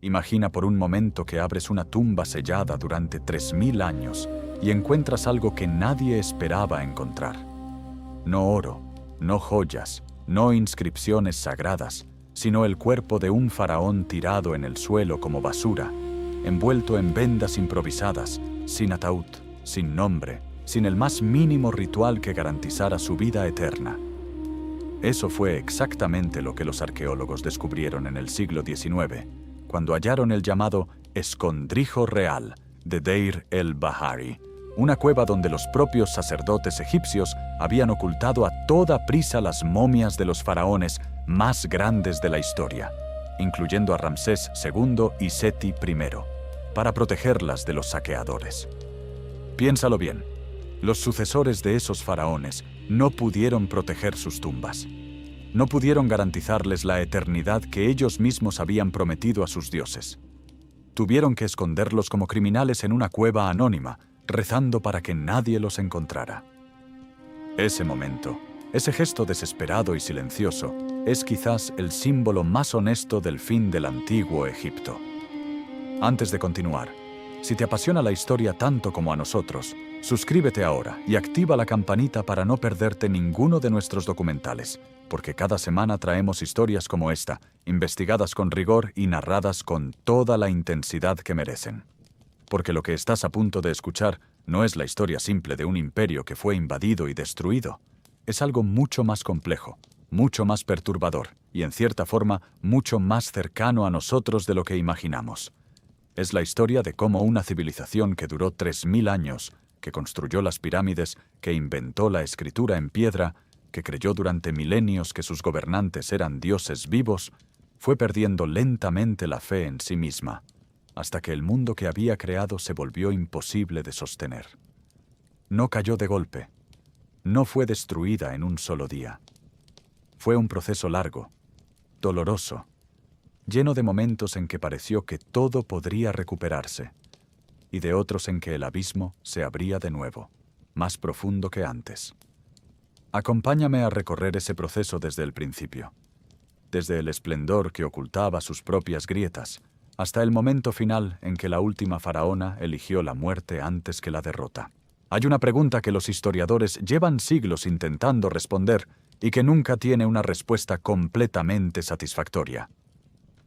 Imagina por un momento que abres una tumba sellada durante 3000 años y encuentras algo que nadie esperaba encontrar. No oro, no joyas, no inscripciones sagradas, sino el cuerpo de un faraón tirado en el suelo como basura, envuelto en vendas improvisadas, sin ataúd, sin nombre, sin el más mínimo ritual que garantizara su vida eterna. Eso fue exactamente lo que los arqueólogos descubrieron en el siglo XIX, cuando hallaron el llamado Escondrijo Real de Deir el-Bahari, una cueva donde los propios sacerdotes egipcios habían ocultado a toda prisa las momias de los faraones más grandes de la historia, incluyendo a Ramsés II y Seti I, para protegerlas de los saqueadores. Piénsalo bien, los sucesores de esos faraones no pudieron proteger sus tumbas. No pudieron garantizarles la eternidad que ellos mismos habían prometido a sus dioses. Tuvieron que esconderlos como criminales en una cueva anónima, rezando para que nadie los encontrara. Ese momento, ese gesto desesperado y silencioso, es quizás el símbolo más honesto del fin del antiguo Egipto. Antes de continuar, si te apasiona la historia tanto como a nosotros, suscríbete ahora y activa la campanita para no perderte ninguno de nuestros documentales, porque cada semana traemos historias como esta, investigadas con rigor y narradas con toda la intensidad que merecen. Porque lo que estás a punto de escuchar no es la historia simple de un imperio que fue invadido y destruido. Es algo mucho más complejo, mucho más perturbador y, en cierta forma, mucho más cercano a nosotros de lo que imaginamos. Es la historia de cómo una civilización que duró 3000 años, que construyó las pirámides, que inventó la escritura en piedra, que creyó durante milenios que sus gobernantes eran dioses vivos, fue perdiendo lentamente la fe en sí misma, hasta que el mundo que había creado se volvió imposible de sostener. No cayó de golpe, no fue destruida en un solo día. Fue un proceso largo, doloroso, lleno de momentos en que pareció que todo podría recuperarse, y de otros en que el abismo se abría de nuevo, más profundo que antes. Acompáñame a recorrer ese proceso desde el principio, desde el esplendor que ocultaba sus propias grietas, hasta el momento final en que la última faraona eligió la muerte antes que la derrota. Hay una pregunta que los historiadores llevan siglos intentando responder y que nunca tiene una respuesta completamente satisfactoria.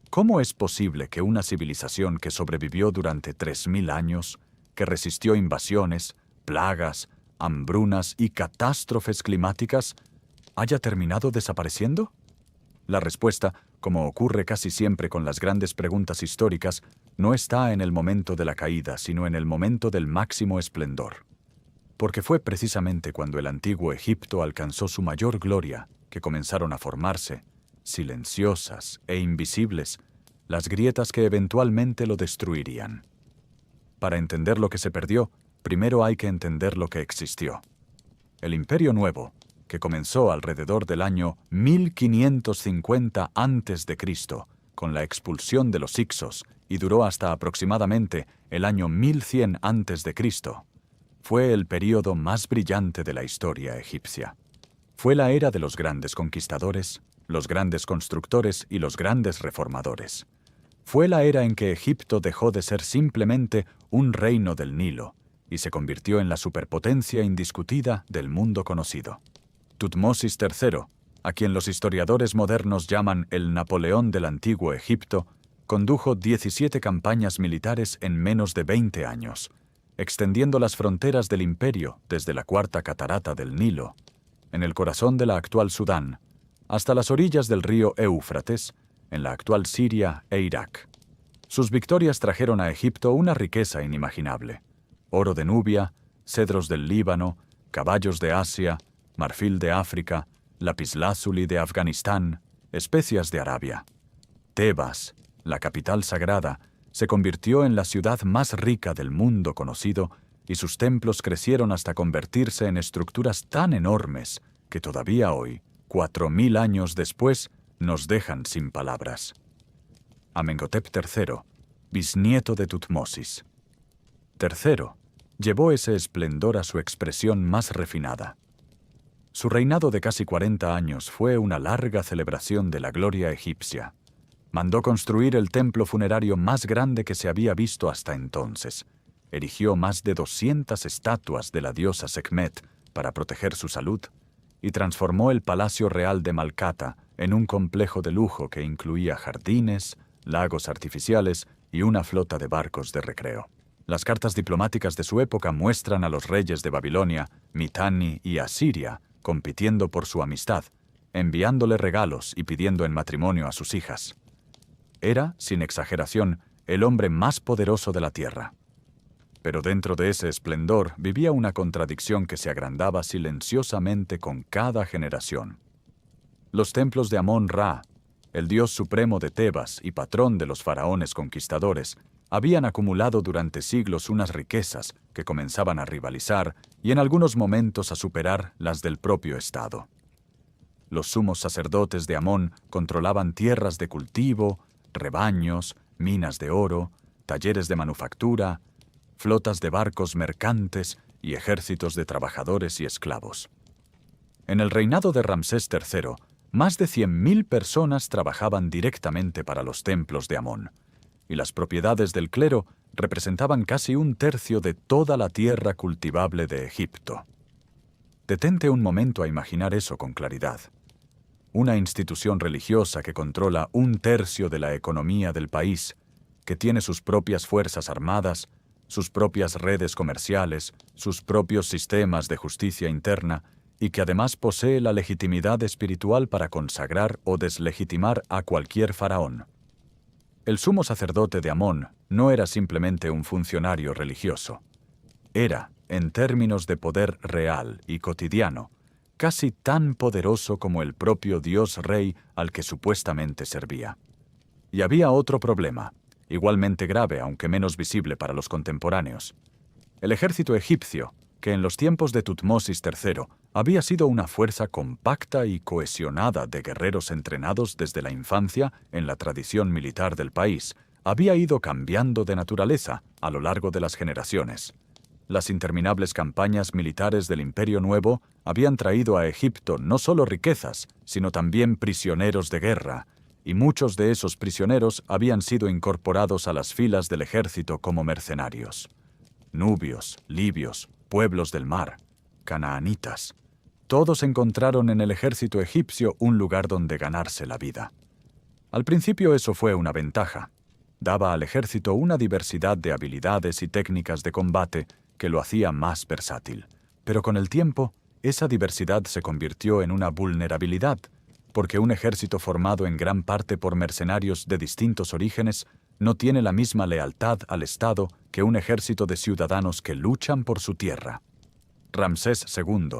¿Cómo es posible que una civilización que sobrevivió durante 3000 años, que resistió invasiones, plagas, hambrunas y catástrofes climáticas, haya terminado desapareciendo? La respuesta, como ocurre casi siempre con las grandes preguntas históricas, no está en el momento de la caída, sino en el momento del máximo esplendor. Porque fue precisamente cuando el antiguo Egipto alcanzó su mayor gloria que comenzaron a formarse, silenciosas e invisibles, las grietas que eventualmente lo destruirían. Para entender lo que se perdió, primero hay que entender lo que existió. El Imperio Nuevo, que comenzó alrededor del año 1550 a.C., con la expulsión de los Hicsos, y duró hasta aproximadamente el año 1100 a.C., fue el período más brillante de la historia egipcia. Fue la era de los grandes conquistadores, los grandes constructores y los grandes reformadores. Fue la era en que Egipto dejó de ser simplemente un reino del Nilo y se convirtió en la superpotencia indiscutida del mundo conocido. Tutmosis III, a quien los historiadores modernos llaman el Napoleón del antiguo Egipto, condujo 17 campañas militares en menos de 20 años, extendiendo las fronteras del imperio desde la cuarta catarata del Nilo, en el corazón de la actual Sudán, hasta las orillas del río Éufrates, en la actual Siria e Irak. Sus victorias trajeron a Egipto una riqueza inimaginable: oro de Nubia, cedros del Líbano, caballos de Asia, marfil de África, lapislázuli de Afganistán, especias de Arabia. Tebas, la capital sagrada, se convirtió en la ciudad más rica del mundo conocido y sus templos crecieron hasta convertirse en estructuras tan enormes que todavía hoy, 4000 años después, nos dejan sin palabras. Amenhotep III, bisnieto de Tutmosis. III llevó ese esplendor a su expresión más refinada. Su reinado de casi 40 años fue una larga celebración de la gloria egipcia. Mandó construir el templo funerario más grande que se había visto hasta entonces. Erigió más de 200 estatuas de la diosa Sekhmet para proteger su salud y transformó el Palacio Real de Malkata en un complejo de lujo que incluía jardines, lagos artificiales y una flota de barcos de recreo. Las cartas diplomáticas de su época muestran a los reyes de Babilonia, Mitanni y Asiria compitiendo por su amistad, enviándole regalos y pidiendo en matrimonio a sus hijas. Era, sin exageración, el hombre más poderoso de la tierra. Pero dentro de ese esplendor vivía una contradicción que se agrandaba silenciosamente con cada generación. Los templos de Amón-Ra, el dios supremo de Tebas y patrón de los faraones conquistadores, habían acumulado durante siglos unas riquezas que comenzaban a rivalizar y en algunos momentos a superar las del propio Estado. Los sumos sacerdotes de Amón controlaban tierras de cultivo, rebaños, minas de oro, talleres de manufactura, flotas de barcos mercantes y ejércitos de trabajadores y esclavos. En el reinado de Ramsés III, más de 100.000 personas trabajaban directamente para los templos de Amón, y las propiedades del clero representaban casi un tercio de toda la tierra cultivable de Egipto. Detente un momento a imaginar eso con claridad. Una institución religiosa que controla un tercio de la economía del país, que tiene sus propias fuerzas armadas, sus propias redes comerciales, sus propios sistemas de justicia interna, y que además posee la legitimidad espiritual para consagrar o deslegitimar a cualquier faraón. El sumo sacerdote de Amón no era simplemente un funcionario religioso. Era, en términos de poder real y cotidiano, casi tan poderoso como el propio Dios Rey al que supuestamente servía. Y había otro problema, igualmente grave aunque menos visible para los contemporáneos. El ejército egipcio, que en los tiempos de Tutmosis III había sido una fuerza compacta y cohesionada de guerreros entrenados desde la infancia en la tradición militar del país, había ido cambiando de naturaleza a lo largo de las generaciones. Las interminables campañas militares del Imperio Nuevo habían traído a Egipto no solo riquezas, sino también prisioneros de guerra, y muchos de esos prisioneros habían sido incorporados a las filas del ejército como mercenarios. Nubios, libios, pueblos del mar, canaanitas. Todos encontraron en el ejército egipcio un lugar donde ganarse la vida. Al principio eso fue una ventaja. Daba al ejército una diversidad de habilidades y técnicas de combate que lo hacía más versátil. Pero con el tiempo, esa diversidad se convirtió en una vulnerabilidad, porque un ejército formado en gran parte por mercenarios de distintos orígenes no tiene la misma lealtad al Estado que un ejército de ciudadanos que luchan por su tierra. Ramsés II,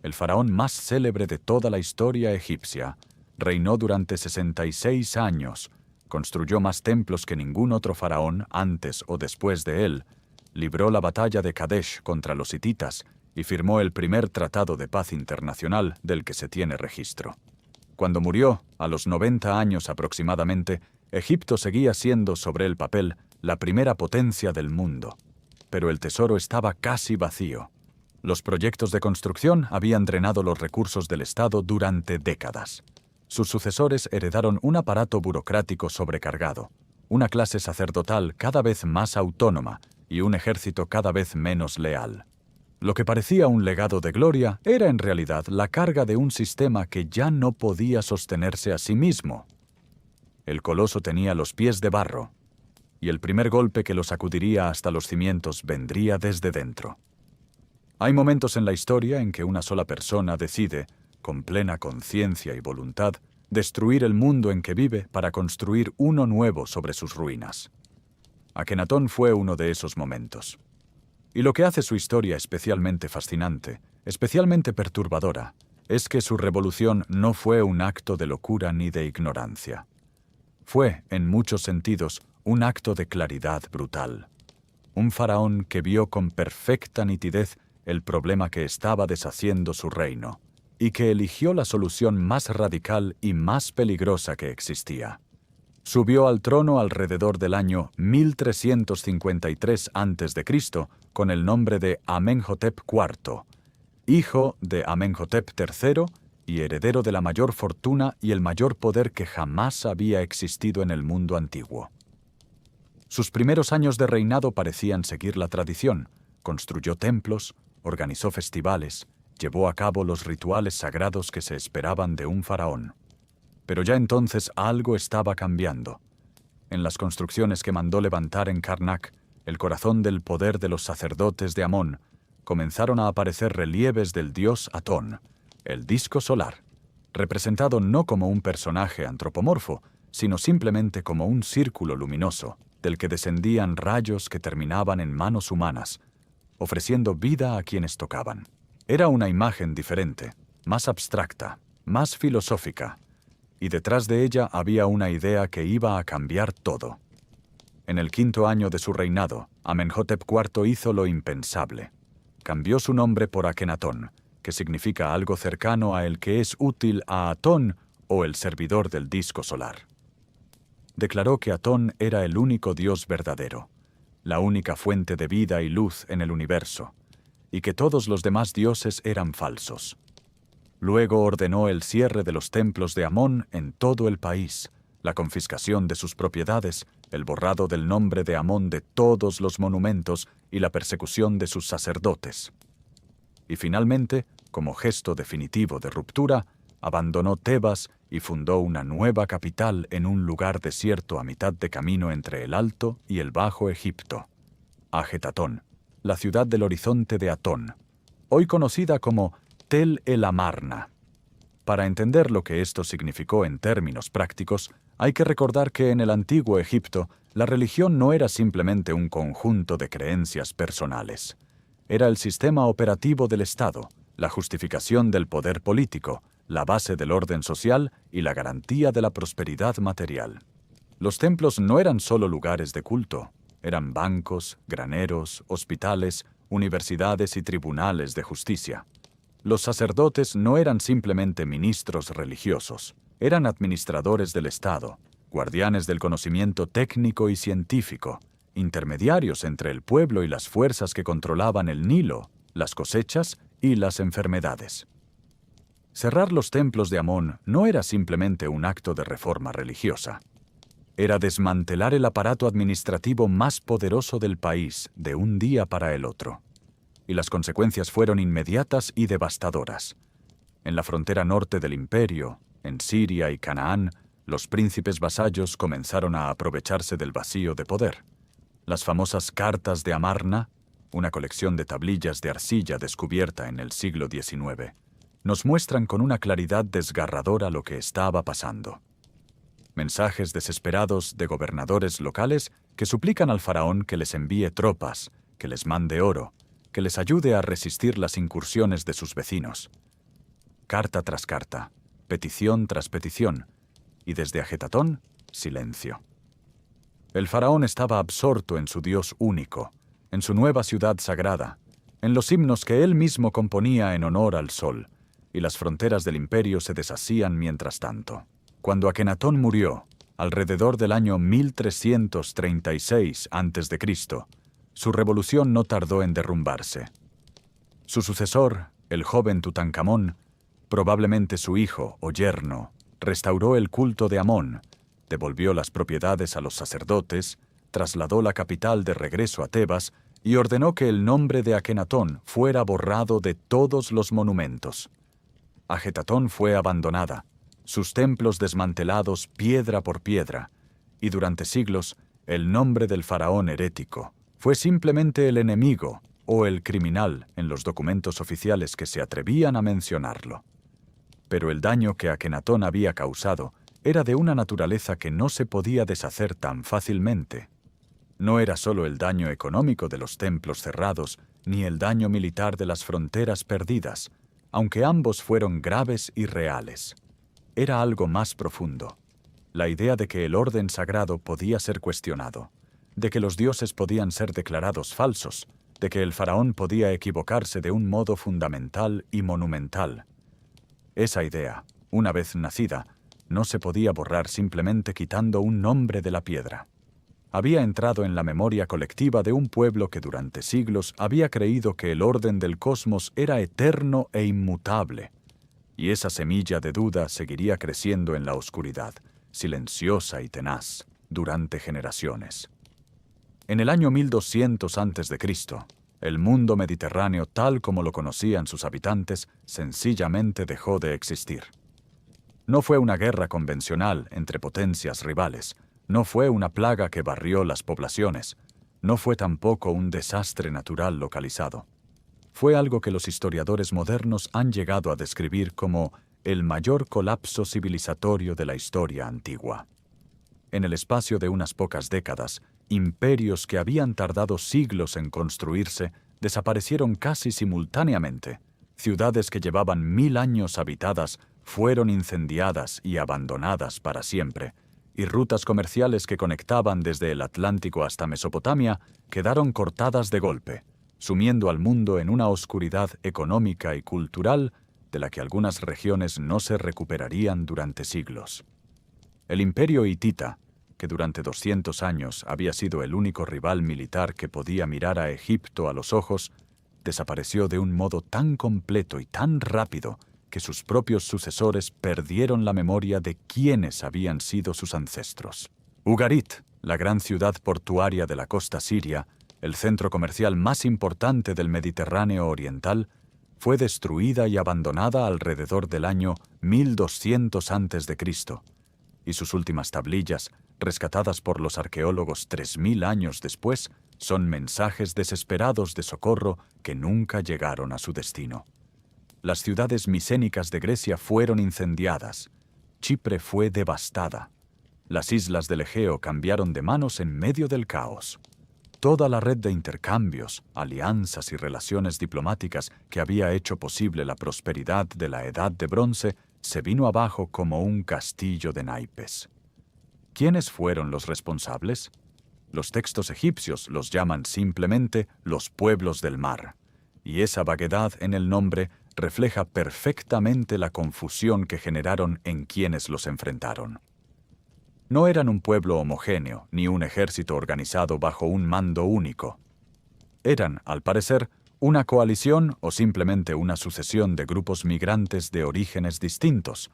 el faraón más célebre de toda la historia egipcia, reinó durante 66 años, construyó más templos que ningún otro faraón antes o después de él, libró la batalla de Kadesh contra los hititas y firmó el primer tratado de paz internacional del que se tiene registro. Cuando murió, a los 90 años aproximadamente, Egipto seguía siendo sobre el papel la primera potencia del mundo, pero el tesoro estaba casi vacío. Los proyectos de construcción habían drenado los recursos del Estado durante décadas. Sus sucesores heredaron un aparato burocrático sobrecargado, una clase sacerdotal cada vez más autónoma y un ejército cada vez menos leal. Lo que parecía un legado de gloria era en realidad la carga de un sistema que ya no podía sostenerse a sí mismo. El coloso tenía los pies de barro, y el primer golpe que lo sacudiría hasta los cimientos vendría desde dentro. Hay momentos en la historia en que una sola persona decide, con plena conciencia y voluntad, destruir el mundo en que vive para construir uno nuevo sobre sus ruinas. Akenatón fue uno de esos momentos. Y lo que hace su historia especialmente fascinante, especialmente perturbadora, es que su revolución no fue un acto de locura ni de ignorancia. Fue, en muchos sentidos, un acto de claridad brutal. Un faraón que vio con perfecta nitidez el problema que estaba deshaciendo su reino, y que eligió la solución más radical y más peligrosa que existía. Subió al trono alrededor del año 1353 a.C. con el nombre de Amenhotep IV, hijo de Amenhotep III y heredero de la mayor fortuna y el mayor poder que jamás había existido en el mundo antiguo. Sus primeros años de reinado parecían seguir la tradición. Construyó templos, organizó festivales, llevó a cabo los rituales sagrados que se esperaban de un faraón. Pero ya entonces algo estaba cambiando. En las construcciones que mandó levantar en Karnak, el corazón del poder de los sacerdotes de Amón, comenzaron a aparecer relieves del dios Atón, el disco solar, representado no como un personaje antropomorfo, sino simplemente como un círculo luminoso, del que descendían rayos que terminaban en manos humanas, ofreciendo vida a quienes tocaban. Era una imagen diferente, más abstracta, más filosófica, y detrás de ella había una idea que iba a cambiar todo. En el 5º año de su reinado, Amenhotep IV hizo lo impensable. Cambió su nombre por Akenatón, que significa algo cercano a el que es útil a Atón o el servidor del disco solar. Declaró que Atón era el único Dios verdadero, la única fuente de vida y luz en el universo, y que todos los demás dioses eran falsos. Luego ordenó el cierre de los templos de Amón en todo el país, la confiscación de sus propiedades, el borrado del nombre de Amón de todos los monumentos y la persecución de sus sacerdotes. Y finalmente, como gesto definitivo de ruptura, abandonó Tebas y fundó una nueva capital en un lugar desierto a mitad de camino entre el Alto y el Bajo Egipto, Ajetatón, la ciudad del horizonte de Atón, hoy conocida como Tel el Amarna. Para entender lo que esto significó en términos prácticos, hay que recordar que en el antiguo Egipto la religión no era simplemente un conjunto de creencias personales. Era el sistema operativo del Estado, la justificación del poder político, la base del orden social y la garantía de la prosperidad material. Los templos no eran solo lugares de culto, eran bancos, graneros, hospitales, universidades y tribunales de justicia. Los sacerdotes no eran simplemente ministros religiosos, eran administradores del Estado, guardianes del conocimiento técnico y científico, intermediarios entre el pueblo y las fuerzas que controlaban el Nilo, las cosechas y las enfermedades. Cerrar los templos de Amón no era simplemente un acto de reforma religiosa. Era desmantelar el aparato administrativo más poderoso del país de un día para el otro. Y las consecuencias fueron inmediatas y devastadoras. En la frontera norte del imperio, en Siria y Canaán, los príncipes vasallos comenzaron a aprovecharse del vacío de poder. Las famosas cartas de Amarna, una colección de tablillas de arcilla descubierta en el siglo XIX, nos muestran con una claridad desgarradora lo que estaba pasando. Mensajes desesperados de gobernadores locales que suplican al faraón que les envíe tropas, que les mande oro, que les ayude a resistir las incursiones de sus vecinos. Carta tras carta, petición tras petición, y desde Ajetatón, silencio. El faraón estaba absorto en su Dios único, en su nueva ciudad sagrada, en los himnos que él mismo componía en honor al sol, y las fronteras del imperio se deshacían mientras tanto. Cuando Akenatón murió, alrededor del año 1336 a.C., su revolución no tardó en derrumbarse. Su sucesor, el joven Tutankamón, probablemente su hijo o yerno, restauró el culto de Amón, devolvió las propiedades a los sacerdotes, trasladó la capital de regreso a Tebas y ordenó que el nombre de Akenatón fuera borrado de todos los monumentos. Ajetatón fue abandonada, sus templos desmantelados piedra por piedra, y durante siglos el nombre del faraón herético fue simplemente el enemigo o el criminal en los documentos oficiales que se atrevían a mencionarlo. Pero el daño que Akenatón había causado era de una naturaleza que no se podía deshacer tan fácilmente. No era solo el daño económico de los templos cerrados, ni el daño militar de las fronteras perdidas, aunque ambos fueron graves y reales. Era algo más profundo, la idea de que el orden sagrado podía ser cuestionado, de que los dioses podían ser declarados falsos, de que el faraón podía equivocarse de un modo fundamental y monumental. Esa idea, una vez nacida, no se podía borrar simplemente quitando un nombre de la piedra. Había entrado en la memoria colectiva de un pueblo que durante siglos había creído que el orden del cosmos era eterno e inmutable. y esa semilla de duda seguiría creciendo en la oscuridad, silenciosa y tenaz, durante generaciones. En el año 1200 a.C., el mundo mediterráneo tal como lo conocían sus habitantes sencillamente dejó de existir. No fue una guerra convencional entre potencias rivales, no fue una plaga que barrió las poblaciones, no fue tampoco un desastre natural localizado. Fue algo que los historiadores modernos han llegado a describir como el mayor colapso civilizatorio de la historia antigua. En el espacio de unas pocas décadas, imperios que habían tardado siglos en construirse desaparecieron casi simultáneamente. Ciudades que llevaban 1000 años habitadas fueron incendiadas y abandonadas para siempre, y rutas comerciales que conectaban desde el Atlántico hasta Mesopotamia quedaron cortadas de golpe, sumiendo al mundo en una oscuridad económica y cultural de la que algunas regiones no se recuperarían durante siglos. El imperio hitita, que durante 200 años había sido el único rival militar que podía mirar a Egipto a los ojos, desapareció de un modo tan completo y tan rápido que sus propios sucesores perdieron la memoria de quiénes habían sido sus ancestros. Ugarit, la gran ciudad portuaria de la costa siria, el centro comercial más importante del Mediterráneo oriental, fue destruida y abandonada alrededor del año 1200 a.C., y sus últimas tablillas, rescatadas por los arqueólogos 3000 años después, son mensajes desesperados de socorro que nunca llegaron a su destino. Las ciudades micénicas de Grecia fueron incendiadas. Chipre fue devastada. Las islas del Egeo cambiaron de manos en medio del caos. Toda la red de intercambios, alianzas y relaciones diplomáticas que había hecho posible la prosperidad de la Edad de Bronce se vino abajo como un castillo de naipes. ¿Quiénes fueron los responsables? Los textos egipcios los llaman simplemente los pueblos del mar, y esa vaguedad en el nombre refleja perfectamente la confusión que generaron en quienes los enfrentaron. No eran un pueblo homogéneo ni un ejército organizado bajo un mando único. Eran, al parecer, una coalición o simplemente una sucesión de grupos migrantes de orígenes distintos,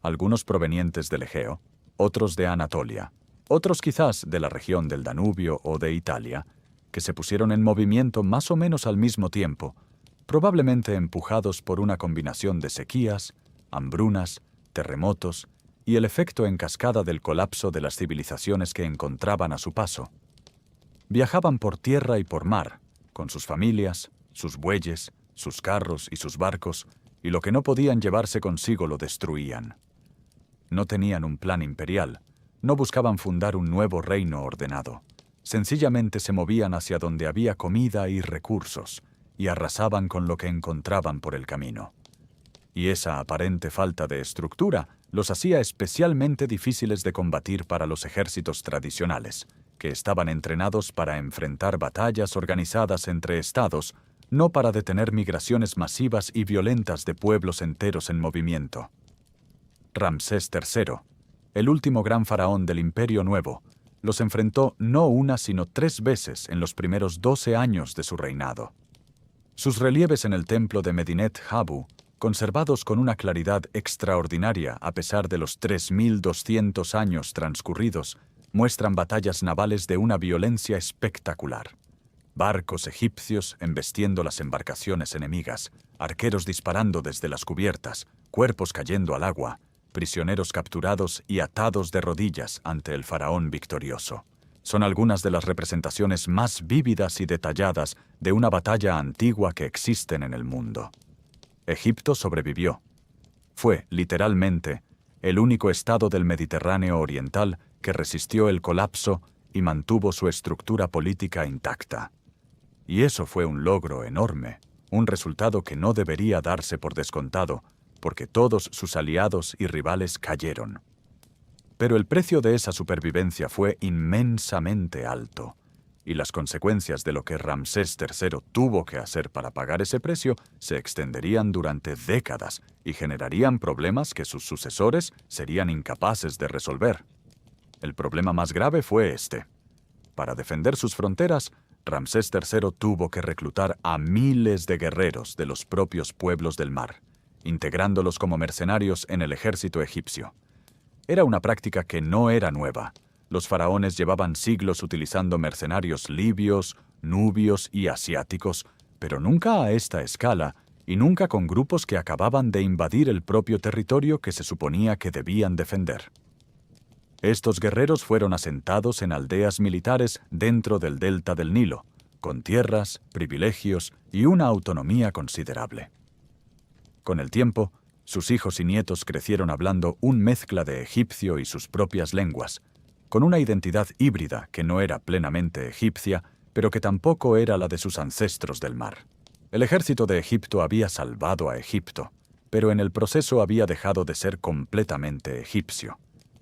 algunos provenientes del Egeo, otros de Anatolia, otros quizás de la región del Danubio o de Italia, que se pusieron en movimiento más o menos al mismo tiempo, probablemente empujados por una combinación de sequías, hambrunas, terremotos y el efecto en cascada del colapso de las civilizaciones que encontraban a su paso. Viajaban por tierra y por mar, con sus familias, sus bueyes, sus carros y sus barcos, y lo que no podían llevarse consigo lo destruían. No tenían un plan imperial, no buscaban fundar un nuevo reino ordenado. Sencillamente se movían hacia donde había comida y recursos, y arrasaban con lo que encontraban por el camino. Y esa aparente falta de estructura los hacía especialmente difíciles de combatir para los ejércitos tradicionales, que estaban entrenados para enfrentar batallas organizadas entre estados, no para detener migraciones masivas y violentas de pueblos enteros en movimiento. Ramsés III, el último gran faraón del Imperio Nuevo, los enfrentó no una sino 3 veces en los primeros 12 años de su reinado. Sus relieves en el templo de Medinet Habu, conservados con una claridad extraordinaria a pesar de los 3200 años transcurridos, muestran batallas navales de una violencia espectacular. Barcos egipcios embestiendo las embarcaciones enemigas, arqueros disparando desde las cubiertas, cuerpos cayendo al agua, prisioneros capturados y atados de rodillas ante el faraón victorioso. Son algunas de las representaciones más vívidas y detalladas de una batalla antigua que existen en el mundo. Egipto sobrevivió. Fue, literalmente, el único estado del Mediterráneo oriental que resistió el colapso y mantuvo su estructura política intacta. Y eso fue un logro enorme, un resultado que no debería darse por descontado, porque todos sus aliados y rivales cayeron. Pero el precio de esa supervivencia fue inmensamente alto, y las consecuencias de lo que Ramsés III tuvo que hacer para pagar ese precio se extenderían durante décadas y generarían problemas que sus sucesores serían incapaces de resolver. El problema más grave fue este. Para defender sus fronteras, Ramsés III tuvo que reclutar a miles de guerreros de los propios pueblos del mar, integrándolos como mercenarios en el ejército egipcio. Era una práctica que no era nueva. Los faraones llevaban siglos utilizando mercenarios libios, nubios y asiáticos, pero nunca a esta escala y nunca con grupos que acababan de invadir el propio territorio que se suponía que debían defender. Estos guerreros fueron asentados en aldeas militares dentro del delta del Nilo, con tierras, privilegios y una autonomía considerable. Con el tiempo, sus hijos y nietos crecieron hablando un mezcla de egipcio y sus propias lenguas, con una identidad híbrida que no era plenamente egipcia, pero que tampoco era la de sus ancestros del mar. El ejército de Egipto había salvado a Egipto, pero en el proceso había dejado de ser completamente egipcio.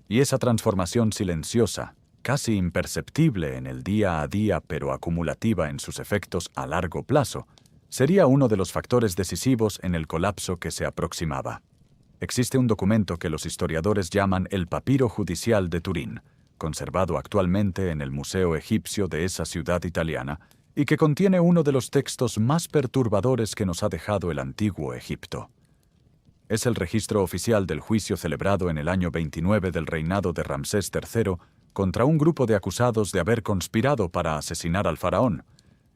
Y esa transformación silenciosa, casi imperceptible en el día a día pero acumulativa en sus efectos a largo plazo, sería uno de los factores decisivos en el colapso que se aproximaba. Existe un documento que los historiadores llaman el Papiro Judicial de Turín, conservado actualmente en el Museo Egipcio de esa ciudad italiana, y que contiene uno de los textos más perturbadores que nos ha dejado el antiguo Egipto. Es el registro oficial del juicio celebrado en el año 29 del reinado de Ramsés III contra un grupo de acusados de haber conspirado para asesinar al faraón.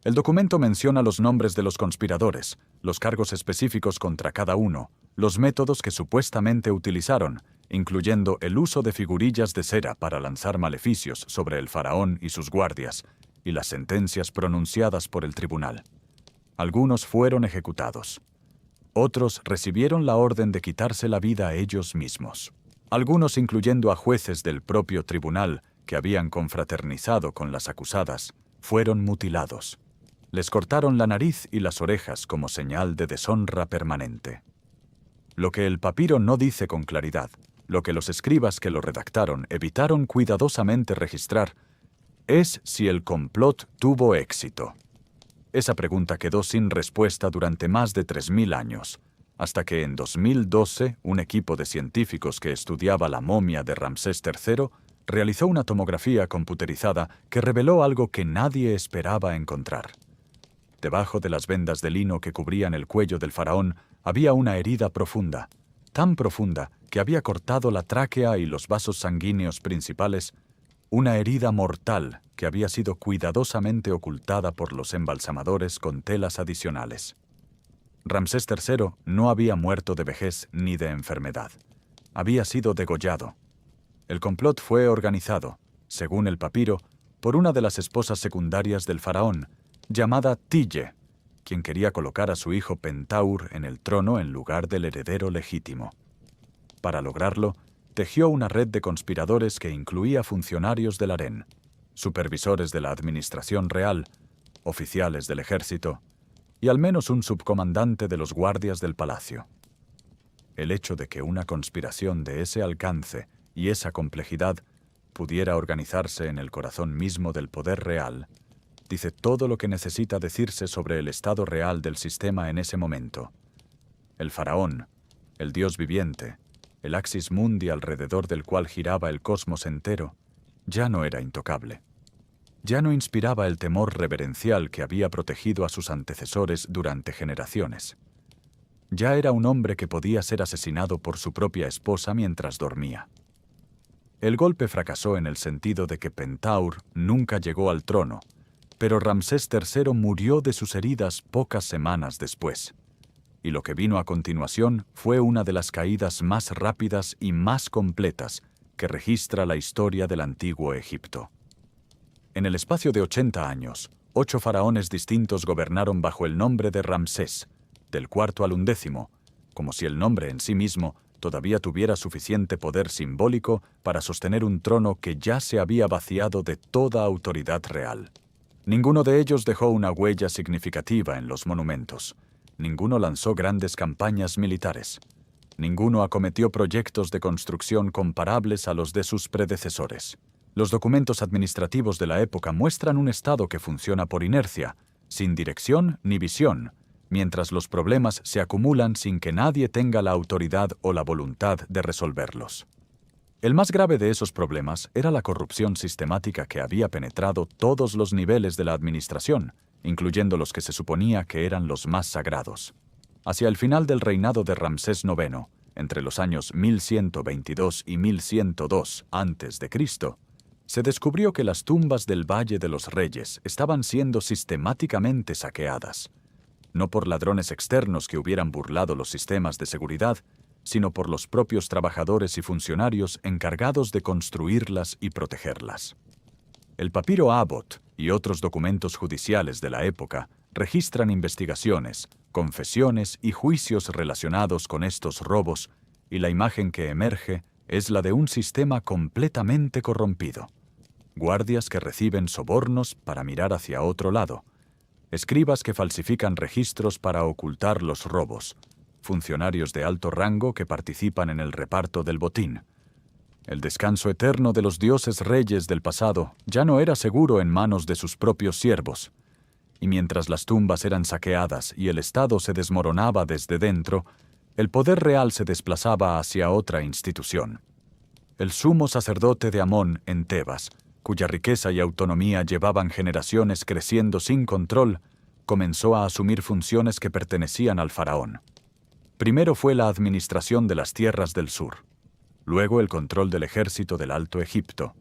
El documento menciona los nombres de los conspiradores, los cargos específicos contra cada uno, los métodos que supuestamente utilizaron, incluyendo el uso de figurillas de cera para lanzar maleficios sobre el faraón y sus guardias, y las sentencias pronunciadas por el tribunal. Algunos fueron ejecutados. Otros recibieron la orden de quitarse la vida a ellos mismos. Algunos, incluyendo a jueces del propio tribunal que habían confraternizado con las acusadas, fueron mutilados. Les cortaron la nariz y las orejas como señal de deshonra permanente. Lo que el papiro no dice con claridad, lo que los escribas que lo redactaron evitaron cuidadosamente registrar, es si el complot tuvo éxito. Esa pregunta quedó sin respuesta durante más de 3000 años, hasta que en 2012 un equipo de científicos que estudiaba la momia de Ramsés III realizó una tomografía computerizada que reveló algo que nadie esperaba encontrar. Debajo de las vendas de lino que cubrían el cuello del faraón había una herida profunda, tan profunda que había cortado la tráquea y los vasos sanguíneos principales, una herida mortal que había sido cuidadosamente ocultada por los embalsamadores con telas adicionales. Ramsés III no había muerto de vejez ni de enfermedad. Había sido degollado. El complot fue organizado, según el papiro, por una de las esposas secundarias del faraón, llamada Tille, quien quería colocar a su hijo Pentaur en el trono en lugar del heredero legítimo. Para lograrlo, tejió una red de conspiradores que incluía funcionarios del harén, supervisores de la administración real, oficiales del ejército y al menos un subcomandante de los guardias del palacio. El hecho de que una conspiración de ese alcance y esa complejidad pudiera organizarse en el corazón mismo del poder real, dice todo lo que necesita decirse sobre el estado real del sistema en ese momento. El faraón, el dios viviente, el axis mundi alrededor del cual giraba el cosmos entero, ya no era intocable. Ya no inspiraba el temor reverencial que había protegido a sus antecesores durante generaciones. Ya era un hombre que podía ser asesinado por su propia esposa mientras dormía. El golpe fracasó en el sentido de que Pentaur nunca llegó al trono, pero Ramsés III murió de sus heridas pocas semanas después. Y lo que vino a continuación fue una de las caídas más rápidas y más completas que registra la historia del antiguo Egipto. En el espacio de 80 años, 8 faraones distintos gobernaron bajo el nombre de Ramsés, del cuarto al 11º, como si el nombre en sí mismo todavía tuviera suficiente poder simbólico para sostener un trono que ya se había vaciado de toda autoridad real. Ninguno de ellos dejó una huella significativa en los monumentos. Ninguno lanzó grandes campañas militares. Ninguno acometió proyectos de construcción comparables a los de sus predecesores. Los documentos administrativos de la época muestran un Estado que funciona por inercia, sin dirección ni visión, mientras los problemas se acumulan sin que nadie tenga la autoridad o la voluntad de resolverlos. El más grave de esos problemas era la corrupción sistemática que había penetrado todos los niveles de la administración, incluyendo los que se suponía que eran los más sagrados. Hacia el final del reinado de Ramsés IX, entre los años 1122 y 1102 a.C., se descubrió que las tumbas del Valle de los Reyes estaban siendo sistemáticamente saqueadas, no por ladrones externos que hubieran burlado los sistemas de seguridad, sino por los propios trabajadores y funcionarios encargados de construirlas y protegerlas. El papiro Abbott y otros documentos judiciales de la época registran investigaciones, confesiones y juicios relacionados con estos robos, y la imagen que emerge es la de un sistema completamente corrompido. Guardias que reciben sobornos para mirar hacia otro lado, escribas que falsifican registros para ocultar los robos, funcionarios de alto rango que participan en el reparto del botín. El descanso eterno de los dioses reyes del pasado ya no era seguro en manos de sus propios siervos, y mientras las tumbas eran saqueadas y el Estado se desmoronaba desde dentro, el poder real se desplazaba hacia otra institución. El sumo sacerdote de Amón en Tebas, cuya riqueza y autonomía llevaban generaciones creciendo sin control, comenzó a asumir funciones que pertenecían al faraón. Primero fue la administración de las tierras del sur, luego el control del ejército del Alto Egipto,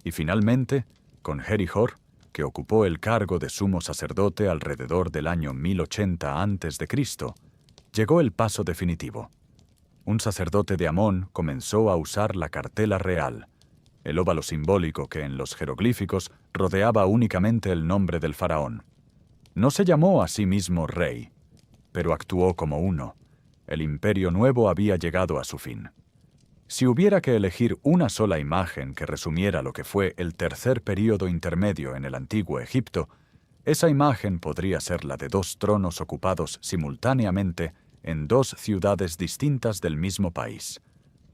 y finalmente, con Herihor, que ocupó el cargo de sumo sacerdote alrededor del año 1080 a.C., llegó el paso definitivo. Un sacerdote de Amón comenzó a usar la cartela real, el óvalo simbólico que en los jeroglíficos rodeaba únicamente el nombre del faraón. No se llamó a sí mismo rey, pero actuó como uno. El imperio nuevo había llegado a su fin. Si hubiera que elegir una sola imagen que resumiera lo que fue el tercer período intermedio en el antiguo Egipto, esa imagen podría ser la de dos tronos ocupados simultáneamente en dos ciudades distintas del mismo país,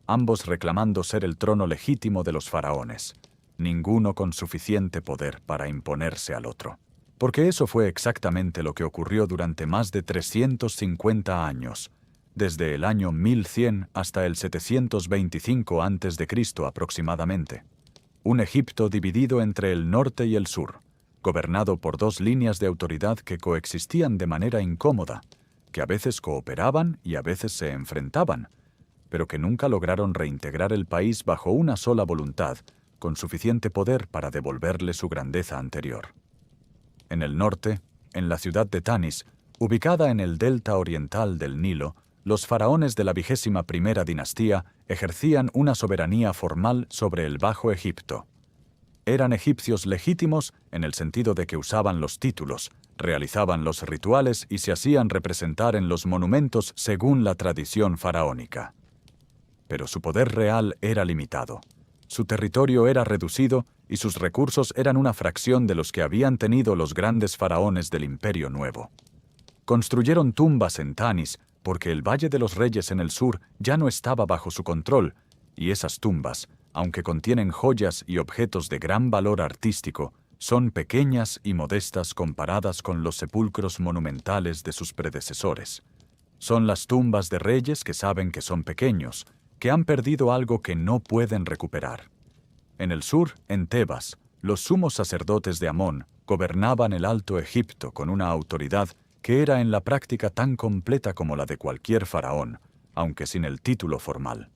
ambos reclamando ser el trono legítimo de los faraones, ninguno con suficiente poder para imponerse al otro. Porque eso fue exactamente lo que ocurrió durante más de 350 años, desde el año 1100 hasta el 725 a.C. aproximadamente. Un Egipto dividido entre el norte y el sur, gobernado por dos líneas de autoridad que coexistían de manera incómoda, que a veces cooperaban y a veces se enfrentaban, pero que nunca lograron reintegrar el país bajo una sola voluntad, con suficiente poder para devolverle su grandeza anterior. En el norte, en la ciudad de Tanis, ubicada en el delta oriental del Nilo, los faraones de la 21ª dinastía ejercían una soberanía formal sobre el Bajo Egipto. Eran egipcios legítimos en el sentido de que usaban los títulos, realizaban los rituales y se hacían representar en los monumentos según la tradición faraónica. Pero su poder real era limitado. Su territorio era reducido y sus recursos eran una fracción de los que habían tenido los grandes faraones del Imperio Nuevo. Construyeron tumbas en Tanis porque el Valle de los Reyes en el sur ya no estaba bajo su control, y esas tumbas, aunque contienen joyas y objetos de gran valor artístico, son pequeñas y modestas comparadas con los sepulcros monumentales de sus predecesores. Son las tumbas de reyes que saben que son pequeños, que han perdido algo que no pueden recuperar. En el sur, en Tebas, los sumos sacerdotes de Amón gobernaban el Alto Egipto con una autoridad que era en la práctica tan completa como la de cualquier faraón, aunque sin el título formal.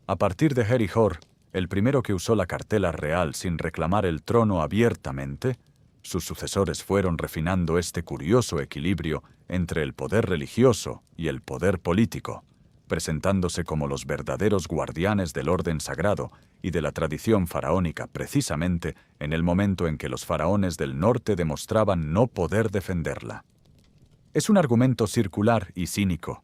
A partir de Herihor, el primero que usó la cartela real sin reclamar el trono abiertamente, sus sucesores fueron refinando este curioso equilibrio entre el poder religioso y el poder político, presentándose como los verdaderos guardianes del orden sagrado y de la tradición faraónica precisamente en el momento en que los faraones del norte demostraban no poder defenderla. Es un argumento circular y cínico.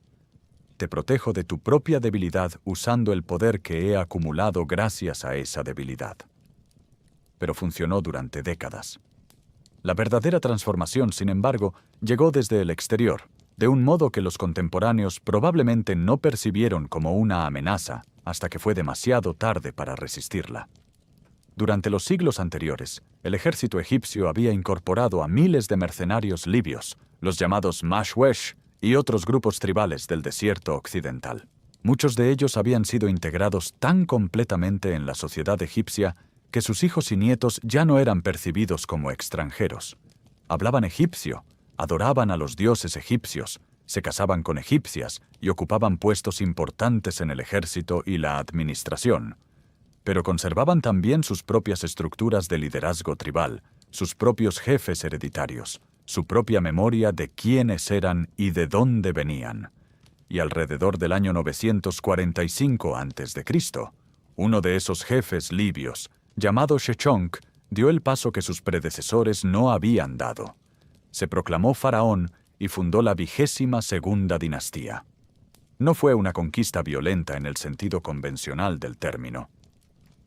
Te protejo de tu propia debilidad usando el poder que he acumulado gracias a esa debilidad. Pero funcionó durante décadas. La verdadera transformación, sin embargo, llegó desde el exterior, de un modo que los contemporáneos probablemente no percibieron como una amenaza hasta que fue demasiado tarde para resistirla. Durante los siglos anteriores, el ejército egipcio había incorporado a miles de mercenarios libios, los llamados Mashwesh, y otros grupos tribales del desierto occidental. Muchos de ellos habían sido integrados tan completamente en la sociedad egipcia que sus hijos y nietos ya no eran percibidos como extranjeros. Hablaban egipcio, adoraban a los dioses egipcios, se casaban con egipcias y ocupaban puestos importantes en el ejército y la administración, pero conservaban también sus propias estructuras de liderazgo tribal, sus propios jefes hereditarios, su propia memoria de quiénes eran y de dónde venían. Y alrededor del año 945 a.C., uno de esos jefes libios, llamado Sheshonq, dio el paso que sus predecesores no habían dado. Se proclamó faraón y fundó la 22ª dinastía. No fue una conquista violenta en el sentido convencional del término.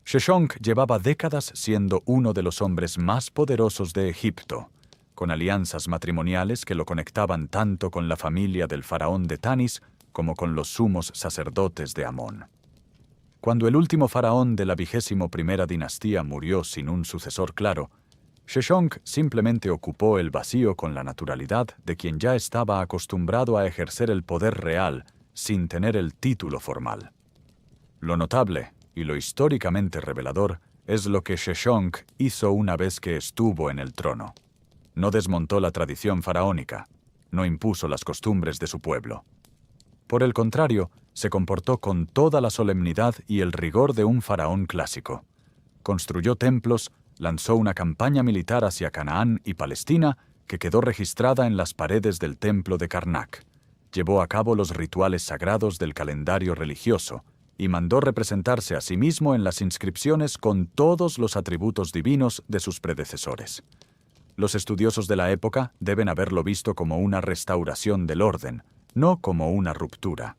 Sheshonq llevaba décadas siendo uno de los hombres más poderosos de Egipto, con alianzas matrimoniales que lo conectaban tanto con la familia del faraón de Tanis como con los sumos sacerdotes de Amón. Cuando el último faraón de la 21ª dinastía murió sin un sucesor claro, Sheshonq simplemente ocupó el vacío con la naturalidad de quien ya estaba acostumbrado a ejercer el poder real sin tener el título formal. Lo notable y lo históricamente revelador es lo que Sheshonq hizo una vez que estuvo en el trono. No desmontó la tradición faraónica, no impuso las costumbres de su pueblo. Por el contrario, se comportó con toda la solemnidad y el rigor de un faraón clásico. Construyó templos, lanzó una campaña militar hacia Canaán y Palestina que quedó registrada en las paredes del templo de Karnak. Llevó a cabo los rituales sagrados del calendario religioso y mandó representarse a sí mismo en las inscripciones con todos los atributos divinos de sus predecesores. Los estudiosos de la época deben haberlo visto como una restauración del orden, no como una ruptura.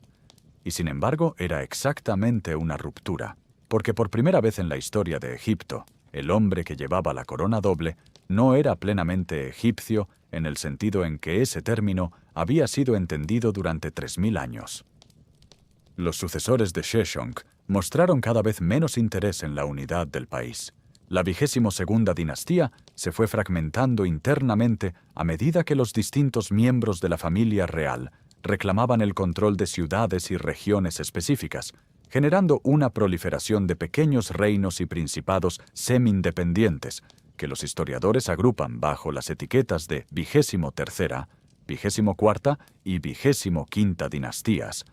Y sin embargo, era exactamente una ruptura, porque por primera vez en la historia de Egipto, el hombre que llevaba la corona doble no era plenamente egipcio en el sentido en que ese término había sido entendido durante 3000 años. Los sucesores de Sheshonq mostraron cada vez menos interés en la unidad del país. La 22ª dinastía se fue fragmentando internamente a medida que los distintos miembros de la familia real reclamaban el control de ciudades y regiones específicas, generando una proliferación de pequeños reinos y principados semi-independientes, que los historiadores agrupan bajo las etiquetas de 23ª, 24ª y 25ª dinastías,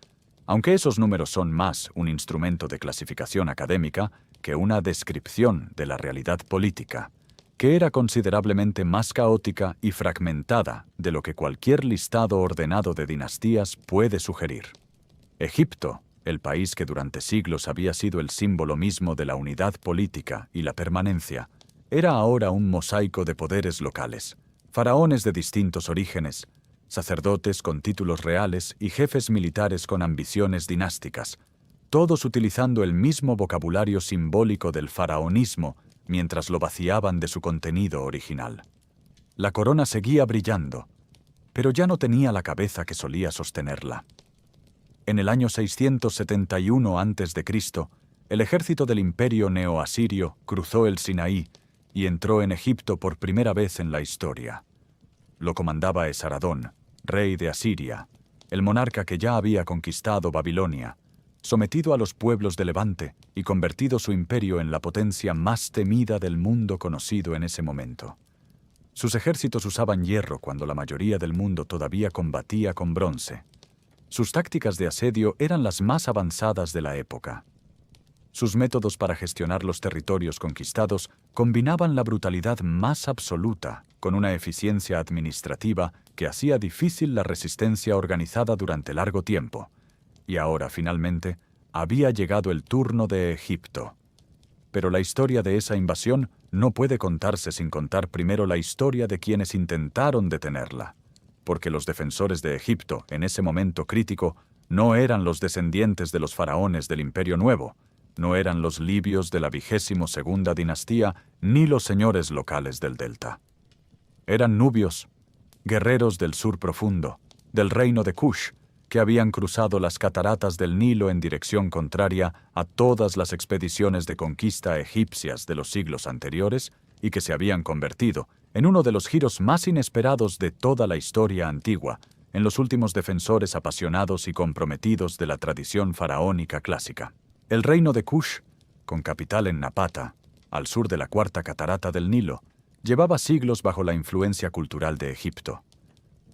aunque esos números son más un instrumento de clasificación académica que una descripción de la realidad política, que era considerablemente más caótica y fragmentada de lo que cualquier listado ordenado de dinastías puede sugerir. Egipto, el país que durante siglos había sido el símbolo mismo de la unidad política y la permanencia, era ahora un mosaico de poderes locales, faraones de distintos orígenes, sacerdotes con títulos reales y jefes militares con ambiciones dinásticas, todos utilizando el mismo vocabulario simbólico del faraonismo mientras lo vaciaban de su contenido original. La corona seguía brillando, pero ya no tenía la cabeza que solía sostenerla. En el año 671 a.C., el ejército del imperio neoasirio cruzó el Sinaí y entró en Egipto por primera vez en la historia. Lo comandaba Esaradón, rey de Asiria, el monarca que ya había conquistado Babilonia, sometido a los pueblos de Levante y convertido su imperio en la potencia más temida del mundo conocido en ese momento. Sus ejércitos usaban hierro cuando la mayoría del mundo todavía combatía con bronce. Sus tácticas de asedio eran las más avanzadas de la época. Sus métodos para gestionar los territorios conquistados combinaban la brutalidad más absoluta con una eficiencia administrativa que hacía difícil la resistencia organizada durante largo tiempo. Y ahora, finalmente, había llegado el turno de Egipto. Pero la historia de esa invasión no puede contarse sin contar primero la historia de quienes intentaron detenerla, porque los defensores de Egipto, en ese momento crítico, no eran los descendientes de los faraones del Imperio Nuevo, no eran los libios de la 22ª dinastía, ni los señores locales del Delta. Eran nubios, guerreros del sur profundo, del reino de Kush, que habían cruzado las cataratas del Nilo en dirección contraria a todas las expediciones de conquista egipcias de los siglos anteriores y que se habían convertido en uno de los giros más inesperados de toda la historia antigua, en los últimos defensores apasionados y comprometidos de la tradición faraónica clásica. El reino de Kush, con capital en Napata, al sur de la cuarta catarata del Nilo, llevaba siglos bajo la influencia cultural de Egipto.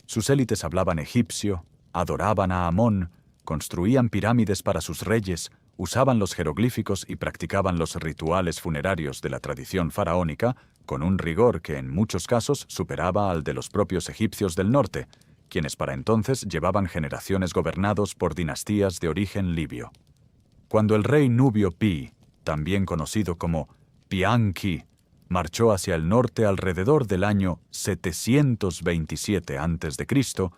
Sus élites hablaban egipcio, adoraban a Amón, construían pirámides para sus reyes, usaban los jeroglíficos y practicaban los rituales funerarios de la tradición faraónica con un rigor que en muchos casos superaba al de los propios egipcios del norte, quienes para entonces llevaban generaciones gobernados por dinastías de origen libio. Cuando el rey Nubio Pi, también conocido como Pianki, marchó hacia el norte alrededor del año 727 a.C.,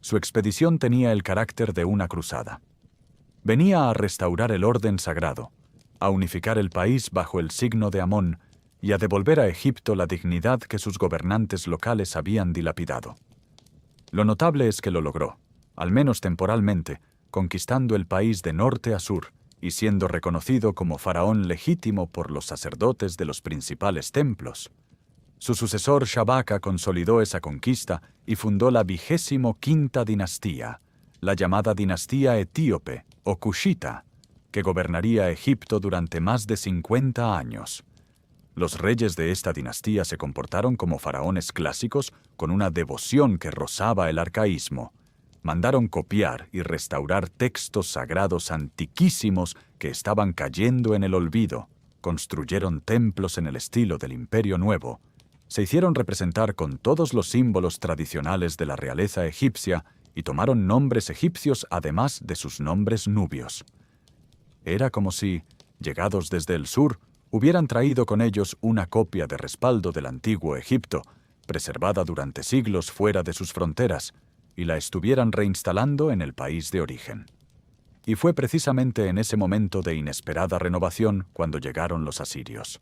su expedición tenía el carácter de una cruzada. Venía a restaurar el orden sagrado, a unificar el país bajo el signo de Amón y a devolver a Egipto la dignidad que sus gobernantes locales habían dilapidado. Lo notable es que lo logró, al menos temporalmente, conquistando el país de norte a sur y siendo reconocido como faraón legítimo por los sacerdotes de los principales templos. Su sucesor Shabaka consolidó esa conquista y fundó la 25ª dinastía, la llamada dinastía etíope o cushita, que gobernaría Egipto durante más de 50 años. Los reyes de esta dinastía se comportaron como faraones clásicos con una devoción que rozaba el arcaísmo. Mandaron copiar y restaurar textos sagrados antiquísimos que estaban cayendo en el olvido, construyeron templos en el estilo del Imperio Nuevo, se hicieron representar con todos los símbolos tradicionales de la realeza egipcia y tomaron nombres egipcios además de sus nombres nubios. Era como si, llegados desde el sur, hubieran traído con ellos una copia de respaldo del antiguo Egipto, preservada durante siglos fuera de sus fronteras, y la estuvieran reinstalando en el país de origen. Y fue precisamente en ese momento de inesperada renovación cuando llegaron los asirios.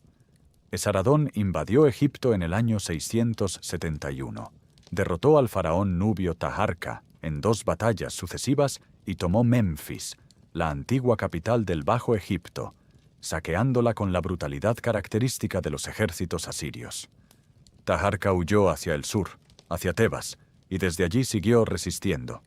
Esaradón invadió Egipto en el año 671. Derrotó al faraón nubio Taharka en 2 batallas sucesivas y tomó Memphis, la antigua capital del Bajo Egipto, saqueándola con la brutalidad característica de los ejércitos asirios. Taharka huyó hacia el sur, hacia Tebas, y desde allí siguió resistiendo.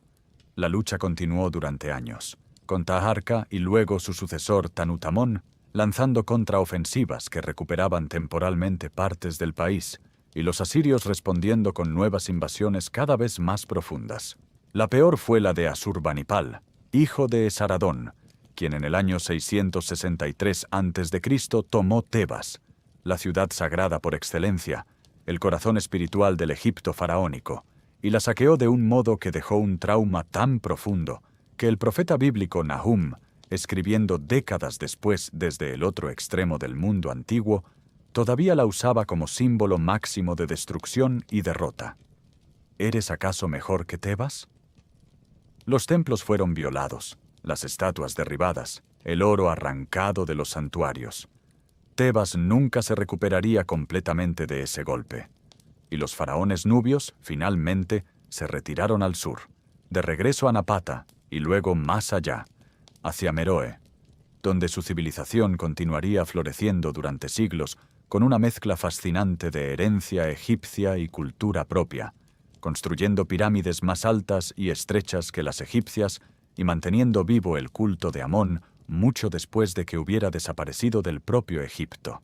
La lucha continuó durante años, con Taharka y luego su sucesor Tanutamón, lanzando contraofensivas que recuperaban temporalmente partes del país, y los asirios respondiendo con nuevas invasiones cada vez más profundas. La peor fue la de Asurbanipal, hijo de Esaradón, quien en el año 663 a.C. tomó Tebas, la ciudad sagrada por excelencia, el corazón espiritual del Egipto faraónico, y la saqueó de un modo que dejó un trauma tan profundo que el profeta bíblico Nahum, escribiendo décadas después desde el otro extremo del mundo antiguo, todavía la usaba como símbolo máximo de destrucción y derrota. ¿Eres acaso mejor que Tebas? Los templos fueron violados, las estatuas derribadas, el oro arrancado de los santuarios. Tebas nunca se recuperaría completamente de ese golpe. Y los faraones nubios, finalmente, se retiraron al sur, de regreso a Napata y luego más allá, hacia Meroe, donde su civilización continuaría floreciendo durante siglos con una mezcla fascinante de herencia egipcia y cultura propia, construyendo pirámides más altas y estrechas que las egipcias y manteniendo vivo el culto de Amón mucho después de que hubiera desaparecido del propio Egipto.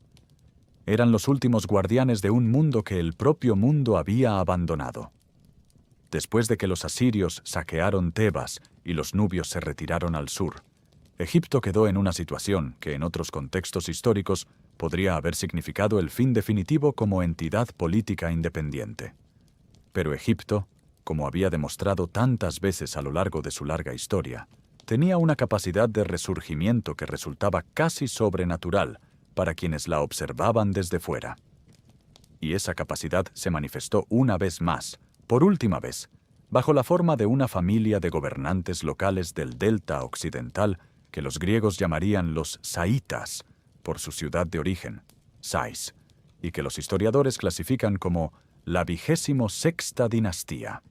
Eran los últimos guardianes de un mundo que el propio mundo había abandonado. Después de que los asirios saquearon Tebas y los nubios se retiraron al sur, Egipto quedó en una situación que en otros contextos históricos podría haber significado el fin definitivo como entidad política independiente. Pero Egipto, como había demostrado tantas veces a lo largo de su larga historia, tenía una capacidad de resurgimiento que resultaba casi sobrenatural para quienes la observaban desde fuera. Y esa capacidad se manifestó una vez más, por última vez, bajo la forma de una familia de gobernantes locales del delta occidental que los griegos llamarían los Saitas, por su ciudad de origen, Sais, y que los historiadores clasifican como la 26ª dinastía.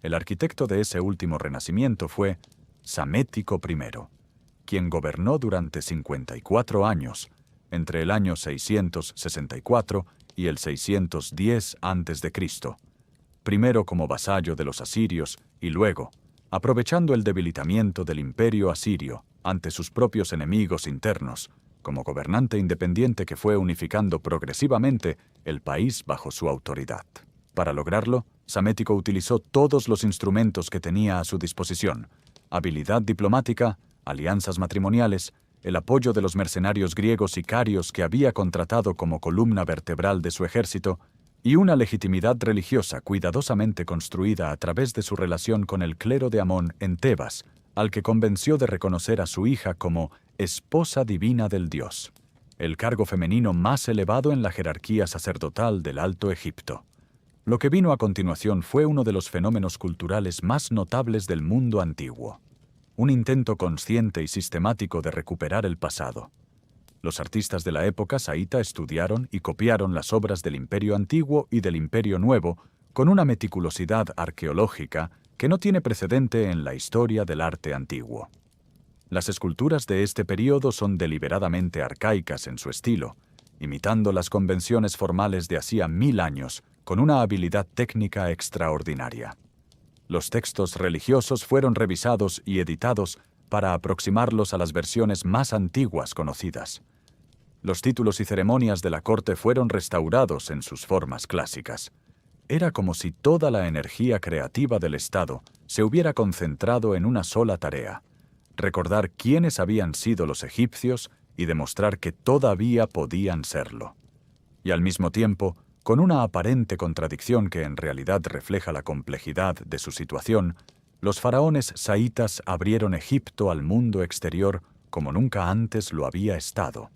El arquitecto de ese último renacimiento fue Psamético I, quien gobernó durante 54 años, entre el año 664 y el 610 a.C., primero como vasallo de los asirios y luego, aprovechando el debilitamiento del imperio asirio ante sus propios enemigos internos, como gobernante independiente que fue unificando progresivamente el país bajo su autoridad. Para lograrlo, Psamético utilizó todos los instrumentos que tenía a su disposición: habilidad diplomática, alianzas matrimoniales, el apoyo de los mercenarios griegos y carios que había contratado como columna vertebral de su ejército, y una legitimidad religiosa cuidadosamente construida a través de su relación con el clero de Amón en Tebas, al que convenció de reconocer a su hija como esposa divina del dios, el cargo femenino más elevado en la jerarquía sacerdotal del Alto Egipto. Lo que vino a continuación fue uno de los fenómenos culturales más notables del mundo antiguo, un intento consciente y sistemático de recuperar el pasado. Los artistas de la época saíta estudiaron y copiaron las obras del Imperio Antiguo y del Imperio Nuevo con una meticulosidad arqueológica que no tiene precedente en la historia del arte antiguo. Las esculturas de este período son deliberadamente arcaicas en su estilo, imitando las convenciones formales de hacía 1000 años, con una habilidad técnica extraordinaria. Los textos religiosos fueron revisados y editados para aproximarlos a las versiones más antiguas conocidas. Los títulos y ceremonias de la corte fueron restaurados en sus formas clásicas. Era como si toda la energía creativa del Estado se hubiera concentrado en una sola tarea: recordar quiénes habían sido los egipcios y demostrar que todavía podían serlo. Y al mismo tiempo, con una aparente contradicción que en realidad refleja la complejidad de su situación, los faraones saítas abrieron Egipto al mundo exterior como nunca antes lo había estado.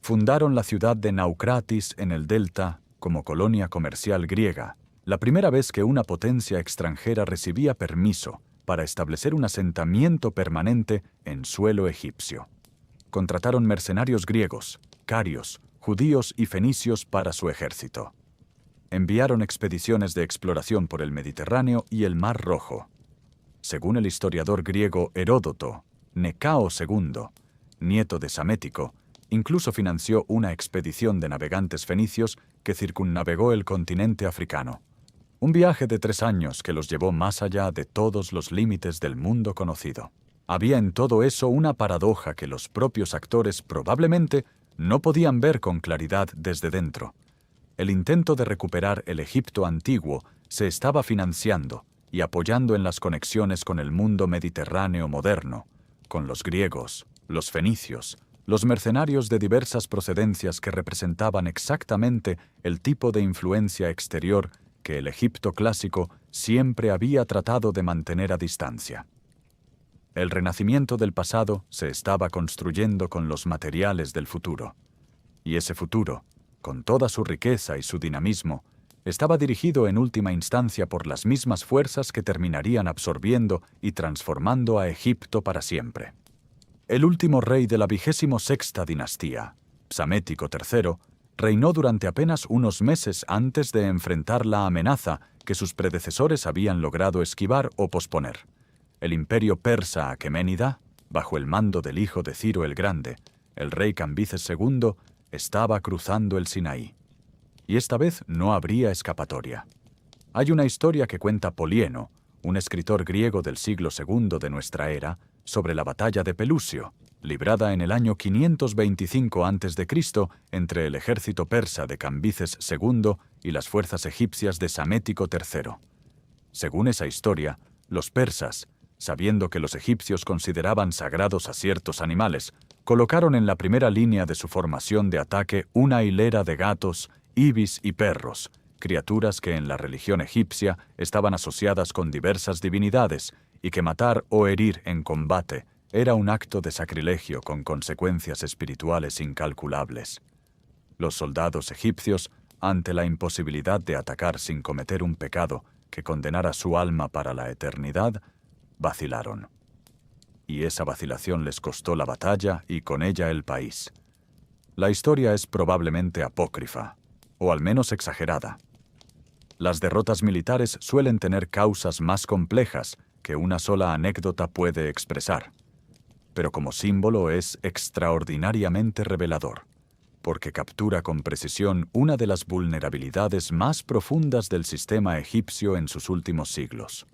Fundaron la ciudad de Naucratis en el Delta como colonia comercial griega, la primera vez que una potencia extranjera recibía permiso para establecer un asentamiento permanente en suelo egipcio. Contrataron mercenarios griegos, carios, judíos y fenicios para su ejército. Enviaron expediciones de exploración por el Mediterráneo y el Mar Rojo. Según el historiador griego Heródoto, Necao II, nieto de Psamético, incluso financió una expedición de navegantes fenicios que circunnavegó el continente africano. Un viaje de 3 años que los llevó más allá de todos los límites del mundo conocido. Había en todo eso una paradoja que los propios actores probablemente no podían ver con claridad desde dentro. El intento de recuperar el Egipto antiguo se estaba financiando y apoyando en las conexiones con el mundo mediterráneo moderno, con los griegos, los fenicios, los mercenarios de diversas procedencias que representaban exactamente el tipo de influencia exterior que el Egipto clásico siempre había tratado de mantener a distancia. El renacimiento del pasado se estaba construyendo con los materiales del futuro, y ese futuro, con toda su riqueza y su dinamismo, estaba dirigido en última instancia por las mismas fuerzas que terminarían absorbiendo y transformando a Egipto para siempre. El último rey de la 26ª dinastía, Psamético III, reinó durante apenas unos meses antes de enfrentar la amenaza que sus predecesores habían logrado esquivar o posponer. El imperio persa aqueménida, bajo el mando del hijo de Ciro el Grande, el rey Cambises II, estaba cruzando el Sinaí. Y esta vez no habría escapatoria. Hay una historia que cuenta Polieno, un escritor griego del siglo II de nuestra era, sobre la batalla de Pelusio, librada en el año 525 a.C. entre el ejército persa de Cambises II y las fuerzas egipcias de Psamético III. Según esa historia, los persas, sabiendo que los egipcios consideraban sagrados a ciertos animales, colocaron en la primera línea de su formación de ataque una hilera de gatos, ibis y perros, criaturas que en la religión egipcia estaban asociadas con diversas divinidades y que matar o herir en combate era un acto de sacrilegio con consecuencias espirituales incalculables. Los soldados egipcios, ante la imposibilidad de atacar sin cometer un pecado que condenara su alma para la eternidad, vacilaron. Y esa vacilación les costó la batalla y con ella el país. La historia es probablemente apócrifa, o al menos exagerada. Las derrotas militares suelen tener causas más complejas que una sola anécdota puede expresar, pero como símbolo es extraordinariamente revelador, porque captura con precisión una de las vulnerabilidades más profundas del sistema egipcio en sus últimos siglos.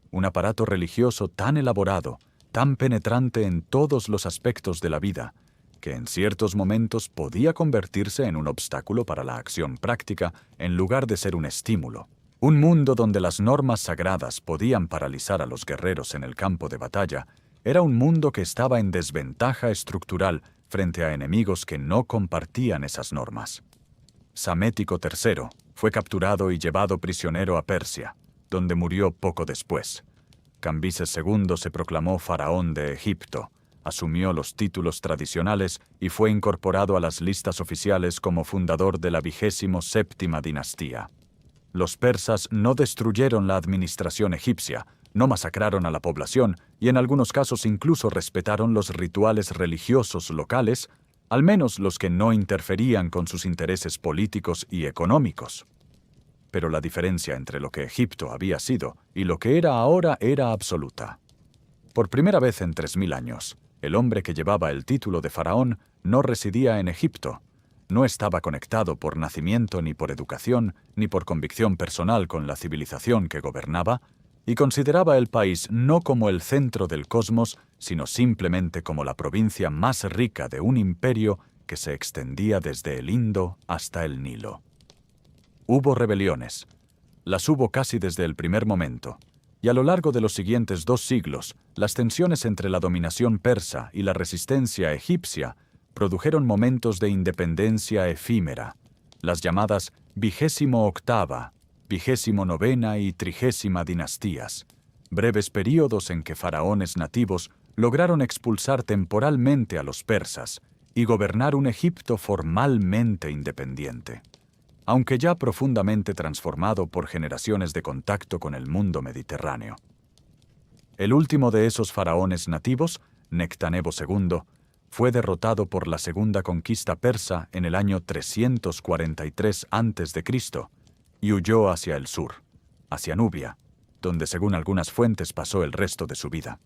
Un aparato religioso tan elaborado, tan penetrante en todos los aspectos de la vida, que en ciertos momentos podía convertirse en un obstáculo para la acción práctica en lugar de ser un estímulo, Un mundo donde las normas sagradas podían paralizar a los guerreros en el campo de batalla, era un mundo que estaba en desventaja estructural frente a enemigos que no compartían esas normas. Psamético III fue capturado y llevado prisionero a Persia, donde murió poco después. Cambises II se proclamó faraón de Egipto, asumió los títulos tradicionales y fue incorporado a las listas oficiales como fundador de la 27ª dinastía. Los persas no destruyeron la administración egipcia, no masacraron a la población y en algunos casos incluso respetaron los rituales religiosos locales, al menos los que no interferían con sus intereses políticos y económicos. Pero la diferencia entre lo que Egipto había sido y lo que era ahora era absoluta. Por primera vez en 3000 años, el hombre que llevaba el título de faraón no residía en Egipto. No estaba conectado por nacimiento ni por educación, ni por convicción personal con la civilización que gobernaba, y consideraba el país no como el centro del cosmos, sino simplemente como la provincia más rica de un imperio que se extendía desde el Indo hasta el Nilo. Hubo rebeliones. Las hubo casi desde el primer momento, y a lo largo de los siguientes 2 siglos, las tensiones entre la dominación persa y la resistencia egipcia produjeron momentos de independencia efímera, las llamadas 28ª, 29ª y 30ª dinastías, breves períodos en que faraones nativos lograron expulsar temporalmente a los persas y gobernar un Egipto formalmente independiente, aunque ya profundamente transformado por generaciones de contacto con el mundo mediterráneo. El último de esos faraones nativos, Nectanebo II, fue derrotado por la segunda conquista persa en el año 343 a.C. y huyó hacia el sur, hacia Nubia, donde según algunas fuentes pasó el resto de su vida.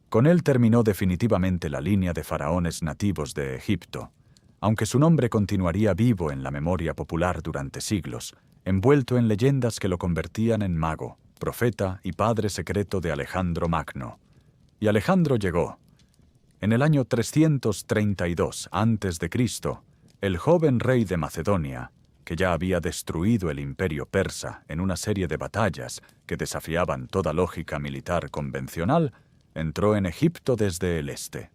Con él terminó definitivamente la línea de faraones nativos de Egipto, aunque su nombre continuaría vivo en la memoria popular durante siglos, envuelto en leyendas que lo convertían en mago, profeta y padre secreto de Alejandro Magno. Y Alejandro llegó. En el año 332 a.C., el joven rey de Macedonia, que ya había destruido el imperio persa en una serie de batallas que desafiaban toda lógica militar convencional, entró en Egipto desde el este.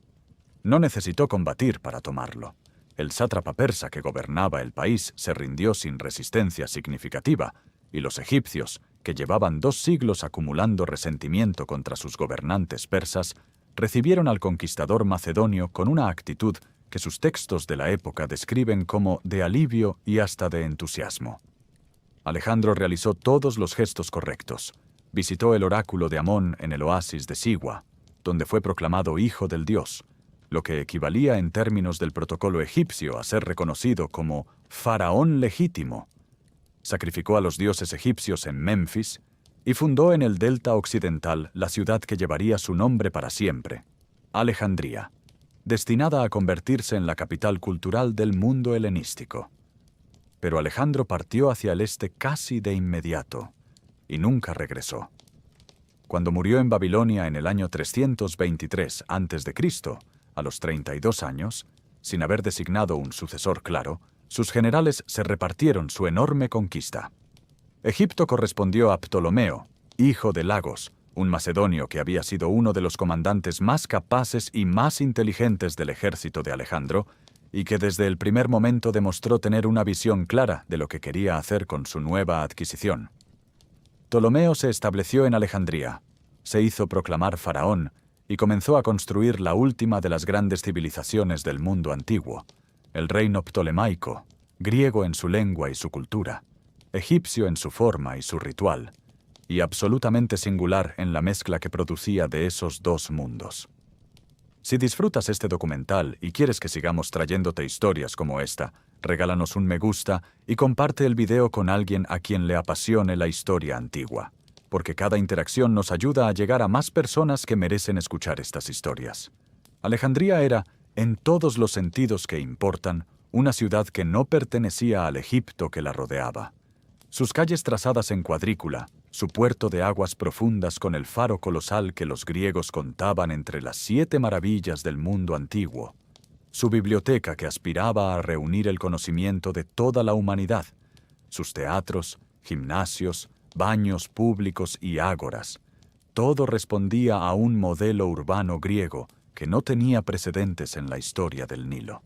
No necesitó combatir para tomarlo. El sátrapa persa que gobernaba el país se rindió sin resistencia significativa, y los egipcios, que llevaban 2 siglos acumulando resentimiento contra sus gobernantes persas, recibieron al conquistador macedonio con una actitud que sus textos de la época describen como de alivio y hasta de entusiasmo. Alejandro realizó todos los gestos correctos. Visitó el oráculo de Amón en el oasis de Sigua, donde fue proclamado hijo del dios, lo que equivalía en términos del protocolo egipcio a ser reconocido como faraón legítimo. Sacrificó a los dioses egipcios en Memphis y fundó en el delta occidental la ciudad que llevaría su nombre para siempre, Alejandría, destinada a convertirse en la capital cultural del mundo helenístico. Pero Alejandro partió hacia el este casi de inmediato y nunca regresó. Cuando murió en Babilonia en el año 323 a.C., a los 32 años, sin haber designado un sucesor claro, sus generales se repartieron su enorme conquista. Egipto correspondió a Ptolomeo, hijo de Lagos, un macedonio que había sido uno de los comandantes más capaces y más inteligentes del ejército de Alejandro, y que desde el primer momento demostró tener una visión clara de lo que quería hacer con su nueva adquisición. Ptolomeo se estableció en Alejandría, se hizo proclamar faraón y comenzó a construir la última de las grandes civilizaciones del mundo antiguo, el reino ptolemaico, griego en su lengua y su cultura, egipcio en su forma y su ritual, y absolutamente singular en la mezcla que producía de esos 2 mundos. Si disfrutas este documental y quieres que sigamos trayéndote historias como esta, regálanos un me gusta y comparte el video con alguien a quien le apasione la historia antigua, porque cada interacción nos ayuda a llegar a más personas que merecen escuchar estas historias. Alejandría era, en todos los sentidos que importan, una ciudad que no pertenecía al Egipto que la rodeaba. Sus calles trazadas en cuadrícula, su puerto de aguas profundas con el faro colosal que los griegos contaban entre las 7 maravillas del mundo antiguo, su biblioteca que aspiraba a reunir el conocimiento de toda la humanidad, sus teatros gimnasios, baños públicos y ágoras. Todo respondía a un modelo urbano griego que no tenía precedentes en la historia del Nilo.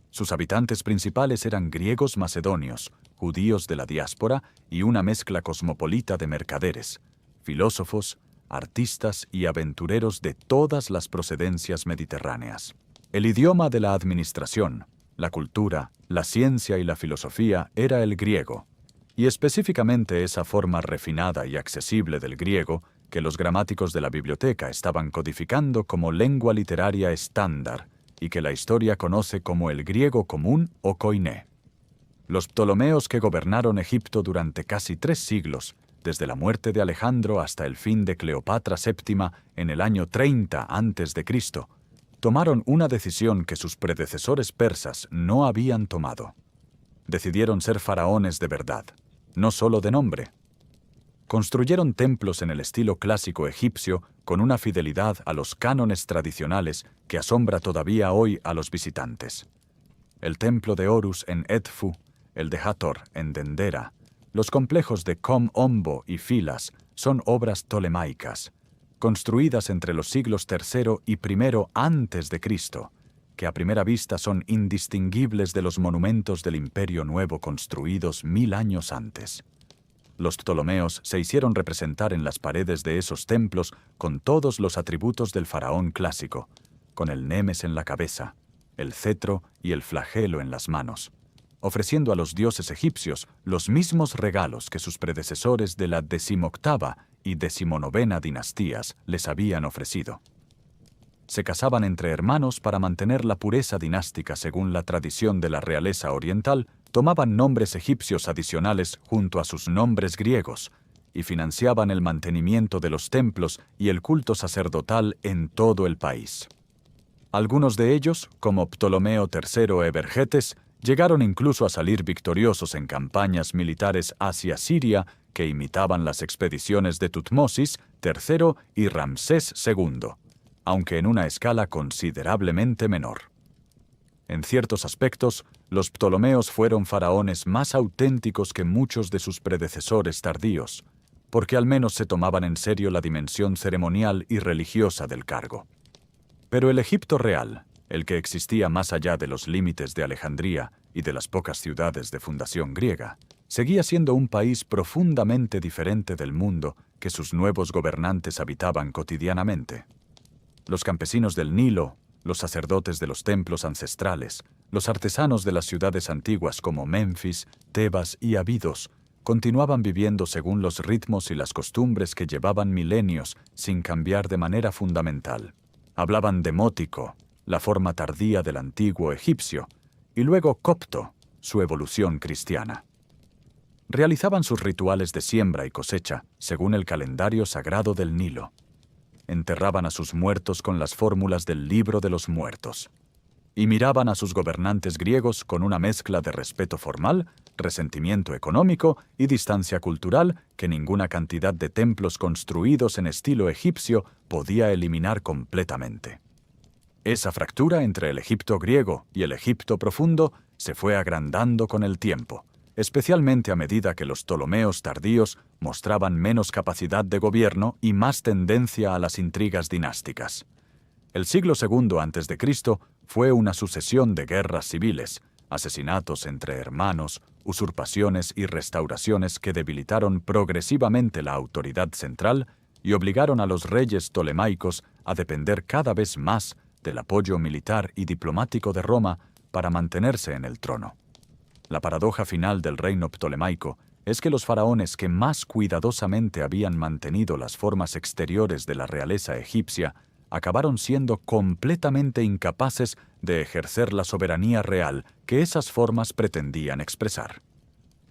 Sus habitantes principales eran griegos macedonios, judíos de la diáspora y una mezcla cosmopolita de mercaderes, filósofos, artistas y aventureros de todas las procedencias mediterráneas. El idioma de la administración, la cultura, la ciencia y la filosofía era el griego, y específicamente esa forma refinada y accesible del griego que los gramáticos de la biblioteca estaban codificando como lengua literaria estándar y que la historia conoce como el griego común o koiné. Los ptolomeos que gobernaron Egipto durante casi 3 siglos, desde la muerte de Alejandro hasta el fin de Cleopatra VII en el año 30 a.C., tomaron una decisión que sus predecesores persas no habían tomado. Decidieron ser faraones de verdad, no solo de nombre. Construyeron templos en el estilo clásico egipcio con una fidelidad a los cánones tradicionales que asombra todavía hoy a los visitantes. El templo de Horus en Edfu, el de Hathor en Dendera, los complejos de Kom Ombo y Filas son obras ptolemaicas, construidas entre los siglos III y I antes de Cristo, que a primera vista son indistinguibles de los monumentos del Imperio Nuevo construidos 1000 años antes. Los ptolomeos se hicieron representar en las paredes de esos templos con todos los atributos del faraón clásico, con el nemes en la cabeza, el cetro y el flagelo en las manos, ofreciendo a los dioses egipcios los mismos regalos que sus predecesores de la 18ª y 19ª dinastías les habían ofrecido. Se casaban entre hermanos para mantener la pureza dinástica según la tradición de la realeza oriental, tomaban nombres egipcios adicionales junto a sus nombres griegos y financiaban el mantenimiento de los templos y el culto sacerdotal en todo el país. Algunos de ellos, como Ptolomeo III Evergetes, llegaron incluso a salir victoriosos en campañas militares hacia Siria que imitaban las expediciones de Tutmosis III y Ramsés II, aunque en una escala considerablemente menor. En ciertos aspectos, los ptolomeos fueron faraones más auténticos que muchos de sus predecesores tardíos, porque al menos se tomaban en serio la dimensión ceremonial y religiosa del cargo. Pero el Egipto real, el que existía más allá de los límites de Alejandría y de las pocas ciudades de fundación griega, seguía siendo un país profundamente diferente del mundo que sus nuevos gobernantes habitaban cotidianamente. Los campesinos del Nilo, los sacerdotes de los templos ancestrales, los artesanos de las ciudades antiguas como Menfis, Tebas y Abidos, continuaban viviendo según los ritmos y las costumbres que llevaban milenios sin cambiar de manera fundamental. Hablaban demótico, la forma tardía del antiguo egipcio, y luego copto, su evolución cristiana. Realizaban sus rituales de siembra y cosecha según el calendario sagrado del Nilo. Enterraban a sus muertos con las fórmulas del libro de los muertos. Y miraban a sus gobernantes griegos con una mezcla de respeto formal, resentimiento económico y distancia cultural que ninguna cantidad de templos construidos en estilo egipcio podía eliminar completamente. Esa fractura entre el Egipto griego y el Egipto profundo se fue agrandando con el tiempo, especialmente a medida que los ptolomeos tardíos mostraban menos capacidad de gobierno y más tendencia a las intrigas dinásticas. El siglo II a.C. fue una sucesión de guerras civiles, asesinatos entre hermanos, usurpaciones y restauraciones que debilitaron progresivamente la autoridad central y obligaron a los reyes ptolemaicos a depender cada vez más del apoyo militar y diplomático de Roma para mantenerse en el trono. La paradoja final del reino ptolemaico es que los faraones que más cuidadosamente habían mantenido las formas exteriores de la realeza egipcia acabaron siendo completamente incapaces de ejercer la soberanía real que esas formas pretendían expresar.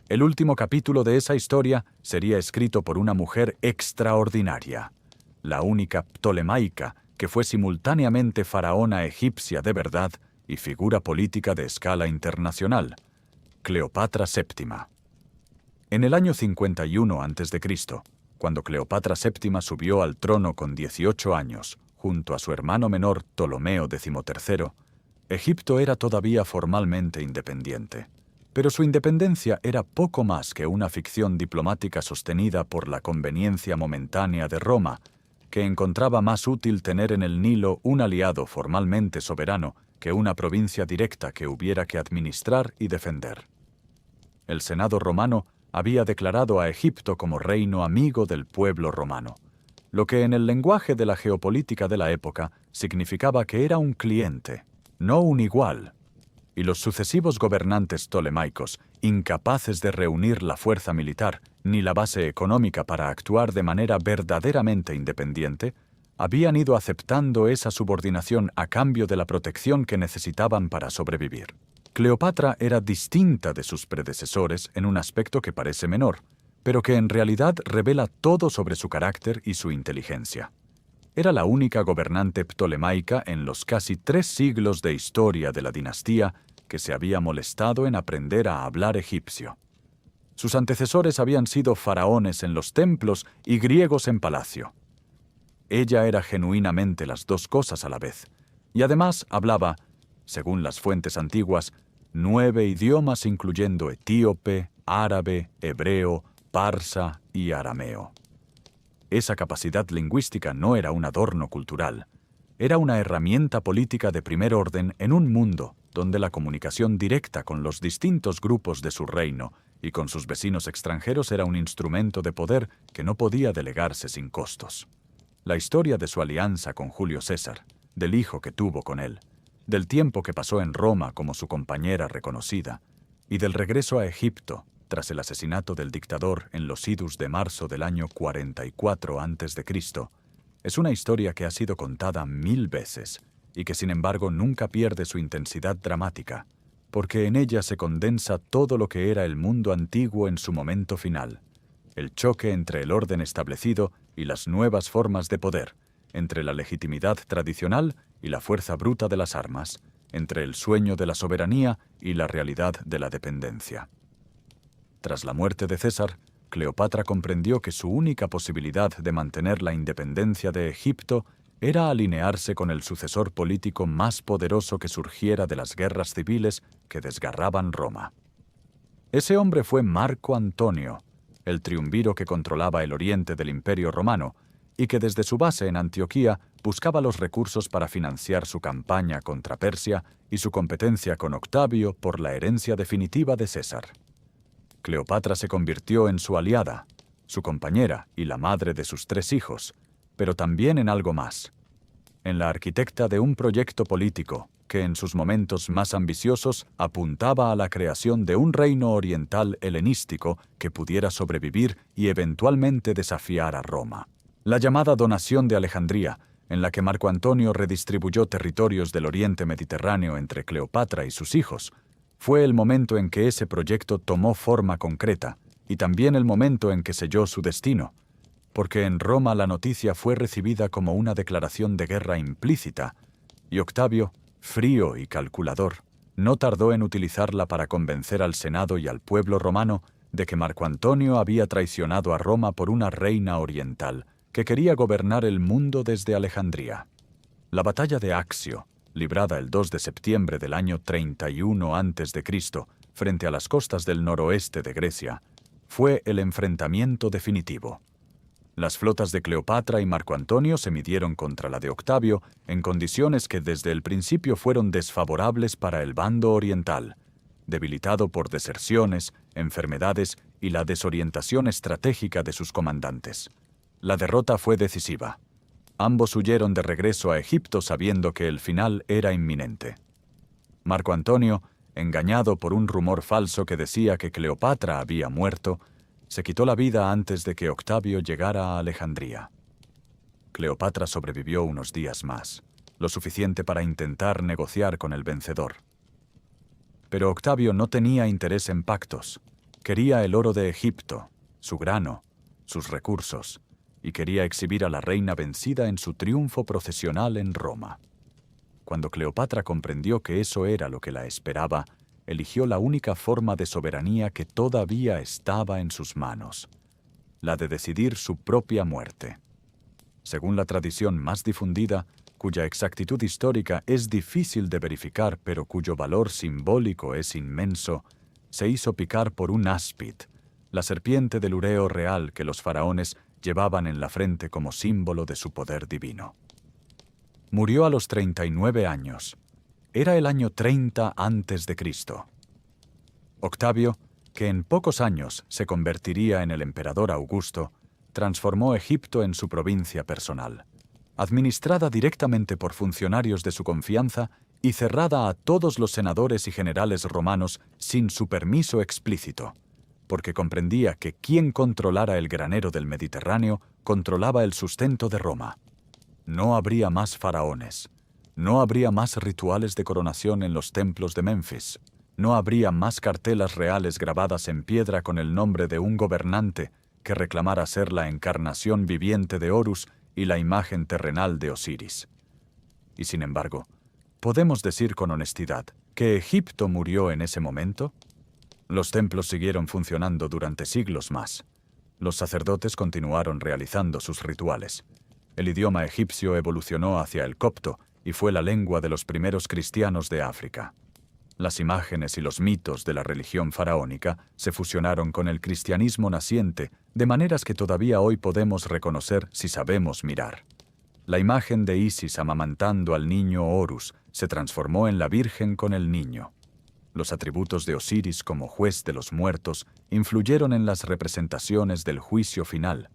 El último capítulo de esa historia sería escrito por una mujer extraordinaria, la única ptolemaica que fue simultáneamente faraona egipcia de verdad y figura política de escala internacional, Cleopatra VII. En el año 51 a.C., cuando Cleopatra VII subió al trono con 18 años, junto a su hermano menor Ptolomeo XIII, Egipto era todavía formalmente independiente. Pero su independencia era poco más que una ficción diplomática sostenida por la conveniencia momentánea de Roma, que encontraba más útil tener en el Nilo un aliado formalmente soberano que una provincia directa que hubiera que administrar y defender. El Senado romano había declarado a Egipto como reino amigo del pueblo romano, lo que en el lenguaje de la geopolítica de la época significaba que era un cliente, no un igual. Y los sucesivos gobernantes ptolemaicos, incapaces de reunir la fuerza militar ni la base económica para actuar de manera verdaderamente independiente, habían ido aceptando esa subordinación a cambio de la protección que necesitaban para sobrevivir. Cleopatra era distinta de sus predecesores en un aspecto que parece menor, pero que en realidad revela todo sobre su carácter y su inteligencia. Era la única gobernante ptolemaica en los casi 3 siglos de historia de la dinastía que se había molestado en aprender a hablar egipcio. Sus antecesores habían sido faraones en los templos y griegos en palacio. Ella era genuinamente las dos cosas a la vez, y además hablaba, según las fuentes antiguas, 9 idiomas incluyendo etíope, árabe, hebreo, parsa y arameo. Esa capacidad lingüística no era un adorno cultural, era una herramienta política de primer orden en un mundo donde la comunicación directa con los distintos grupos de su reino y con sus vecinos extranjeros era un instrumento de poder que no podía delegarse sin costos. La historia de su alianza con Julio César, del hijo que tuvo con él, del tiempo que pasó en Roma como su compañera reconocida, y del regreso a Egipto tras el asesinato del dictador en los idus de marzo del año 44 a.C., es una historia que ha sido contada 1000 veces y que sin embargo nunca pierde su intensidad dramática, porque en ella se condensa todo lo que era el mundo antiguo en su momento final, el choque entre el orden establecido y las nuevas formas de poder, entre la legitimidad tradicional y la fuerza bruta de las armas, entre el sueño de la soberanía y la realidad de la dependencia. Tras la muerte de César, Cleopatra comprendió que su única posibilidad de mantener la independencia de Egipto era alinearse con el sucesor político más poderoso que surgiera de las guerras civiles que desgarraban Roma. Ese hombre fue Marco Antonio, el triunviro que controlaba el oriente del Imperio Romano y que desde su base en Antioquía buscaba los recursos para financiar su campaña contra Persia y su competencia con Octavio por la herencia definitiva de César. Cleopatra se convirtió en su aliada, su compañera y la madre de sus 3 hijos, pero también en algo más, en la arquitecta de un proyecto político que en sus momentos más ambiciosos apuntaba a la creación de un reino oriental helenístico que pudiera sobrevivir y eventualmente desafiar a Roma. La llamada donación de Alejandría, en la que Marco Antonio redistribuyó territorios del oriente mediterráneo entre Cleopatra y sus hijos, fue el momento en que ese proyecto tomó forma concreta y también el momento en que selló su destino, porque en Roma la noticia fue recibida como una declaración de guerra implícita, y Octavio, frío y calculador, no tardó en utilizarla para convencer al Senado y al pueblo romano de que Marco Antonio había traicionado a Roma por una reina oriental que quería gobernar el mundo desde Alejandría. La batalla de Accio, librada el 2 de septiembre del año 31 a.C., frente a las costas del noroeste de Grecia, fue el enfrentamiento definitivo. Las flotas de Cleopatra y Marco Antonio se midieron contra la de Octavio en condiciones que desde el principio fueron desfavorables para el bando oriental, debilitado por deserciones, enfermedades y la desorientación estratégica de sus comandantes. La derrota fue decisiva. Ambos huyeron de regreso a Egipto sabiendo que el final era inminente. Marco Antonio, engañado por un rumor falso que decía que Cleopatra había muerto, se quitó la vida antes de que Octavio llegara a Alejandría. Cleopatra sobrevivió unos días más, lo suficiente para intentar negociar con el vencedor. Pero Octavio no tenía interés en pactos. Quería el oro de Egipto, su grano, sus recursos, y quería exhibir a la reina vencida en su triunfo procesional en Roma. Cuando Cleopatra comprendió que eso era lo que la esperaba, eligió la única forma de soberanía que todavía estaba en sus manos, la de decidir su propia muerte. Según la tradición más difundida, cuya exactitud histórica es difícil de verificar pero cuyo valor simbólico es inmenso, se hizo picar por un áspid, la serpiente del ureo real que los faraones llevaban en la frente como símbolo de su poder divino. Murió a los 39 años. Era el año 30 antes de Cristo. Octavio, que en pocos años se convertiría en el emperador Augusto, transformó Egipto en su provincia personal, administrada directamente por funcionarios de su confianza y cerrada a todos los senadores y generales romanos sin su permiso explícito, porque comprendía que quien controlara el granero del Mediterráneo controlaba el sustento de Roma. No habría más faraones, no habría más rituales de coronación en los templos de Memphis, no habría más cartelas reales grabadas en piedra con el nombre de un gobernante que reclamara ser la encarnación viviente de Horus y la imagen terrenal de Osiris. Y sin embargo, ¿podemos decir con honestidad que Egipto murió en ese momento? Los templos siguieron funcionando durante siglos más. Los sacerdotes continuaron realizando sus rituales. El idioma egipcio evolucionó hacia el copto y fue la lengua de los primeros cristianos de África. Las imágenes y los mitos de la religión faraónica se fusionaron con el cristianismo naciente de maneras que todavía hoy podemos reconocer si sabemos mirar. La imagen de Isis amamantando al niño Horus se transformó en la Virgen con el niño. Los atributos de Osiris como juez de los muertos influyeron en las representaciones del juicio final.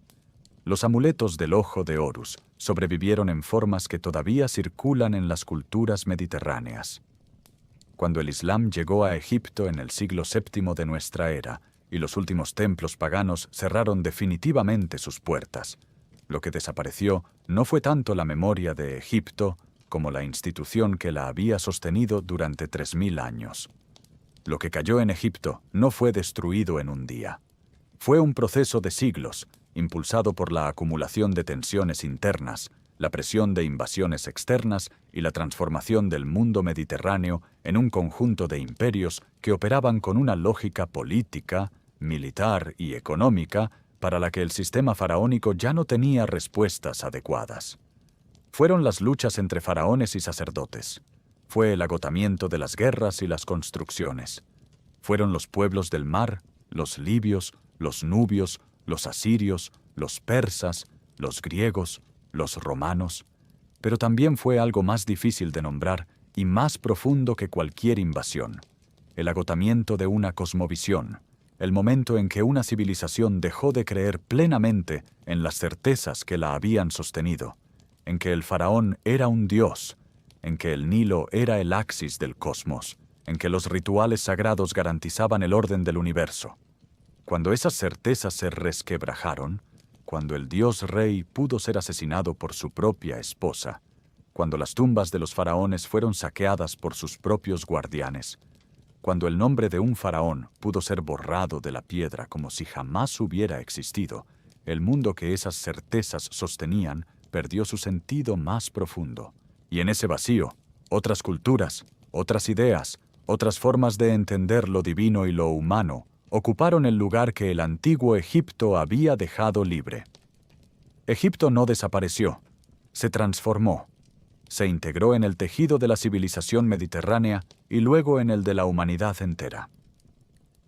Los amuletos del ojo de Horus sobrevivieron en formas que todavía circulan en las culturas mediterráneas. Cuando el Islam llegó a Egipto en el siglo VII de nuestra era y los últimos templos paganos cerraron definitivamente sus puertas, lo que desapareció no fue tanto la memoria de Egipto como la institución que la había sostenido durante 3000 años. Lo que cayó en Egipto no fue destruido en un día. Fue un proceso de siglos, impulsado por la acumulación de tensiones internas, la presión de invasiones externas y la transformación del mundo mediterráneo en un conjunto de imperios que operaban con una lógica política, militar y económica para la que el sistema faraónico ya no tenía respuestas adecuadas. Fueron las luchas entre faraones y sacerdotes. Fue el agotamiento de las guerras y las construcciones. Fueron los pueblos del mar, los libios, los nubios, los asirios, los persas, los griegos, los romanos, pero también fue algo más difícil de nombrar y más profundo que cualquier invasión, el agotamiento de una cosmovisión, el momento en que una civilización dejó de creer plenamente en las certezas que la habían sostenido, en que el faraón era un dios, en que el Nilo era el axis del cosmos, en que los rituales sagrados garantizaban el orden del universo. Cuando esas certezas se resquebrajaron, cuando el dios rey pudo ser asesinado por su propia esposa, cuando las tumbas de los faraones fueron saqueadas por sus propios guardianes, cuando el nombre de un faraón pudo ser borrado de la piedra como si jamás hubiera existido, el mundo que esas certezas sostenían perdió su sentido más profundo. Y en ese vacío, otras culturas, otras ideas, otras formas de entender lo divino y lo humano ocuparon el lugar que el antiguo Egipto había dejado libre. Egipto no desapareció, se transformó, se integró en el tejido de la civilización mediterránea y luego en el de la humanidad entera.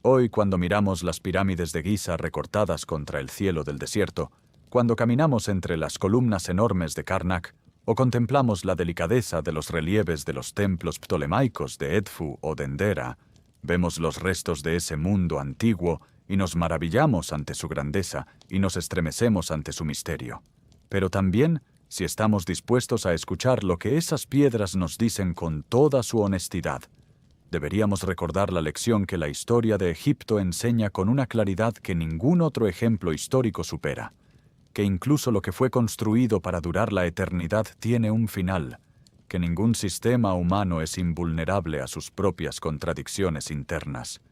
Hoy, cuando miramos las pirámides de Giza recortadas contra el cielo del desierto, cuando caminamos entre las columnas enormes de Karnak, o contemplamos la delicadeza de los relieves de los templos ptolemaicos de Edfu o Dendera, vemos los restos de ese mundo antiguo y nos maravillamos ante su grandeza y nos estremecemos ante su misterio. Pero también, si estamos dispuestos a escuchar lo que esas piedras nos dicen con toda su honestidad, deberíamos recordar la lección que la historia de Egipto enseña con una claridad que ningún otro ejemplo histórico supera, que incluso lo que fue construido para durar la eternidad tiene un final, que ningún sistema humano es invulnerable a sus propias contradicciones internas,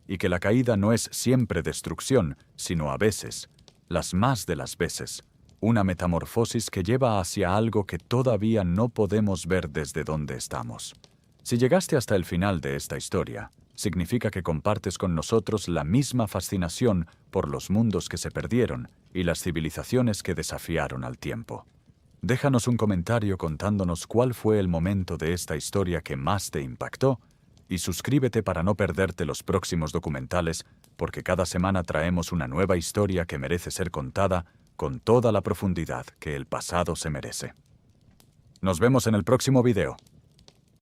y que la caída no es siempre destrucción, sino a veces, las más de las veces, una metamorfosis que lleva hacia algo que todavía no podemos ver desde donde estamos. Si llegaste hasta el final de esta historia, significa que compartes con nosotros la misma fascinación por los mundos que se perdieron y las civilizaciones que desafiaron al tiempo. Déjanos un comentario contándonos cuál fue el momento de esta historia que más te impactó y suscríbete para no perderte los próximos documentales, porque cada semana traemos una nueva historia que merece ser contada con toda la profundidad que el pasado se merece. Nos vemos en el próximo video.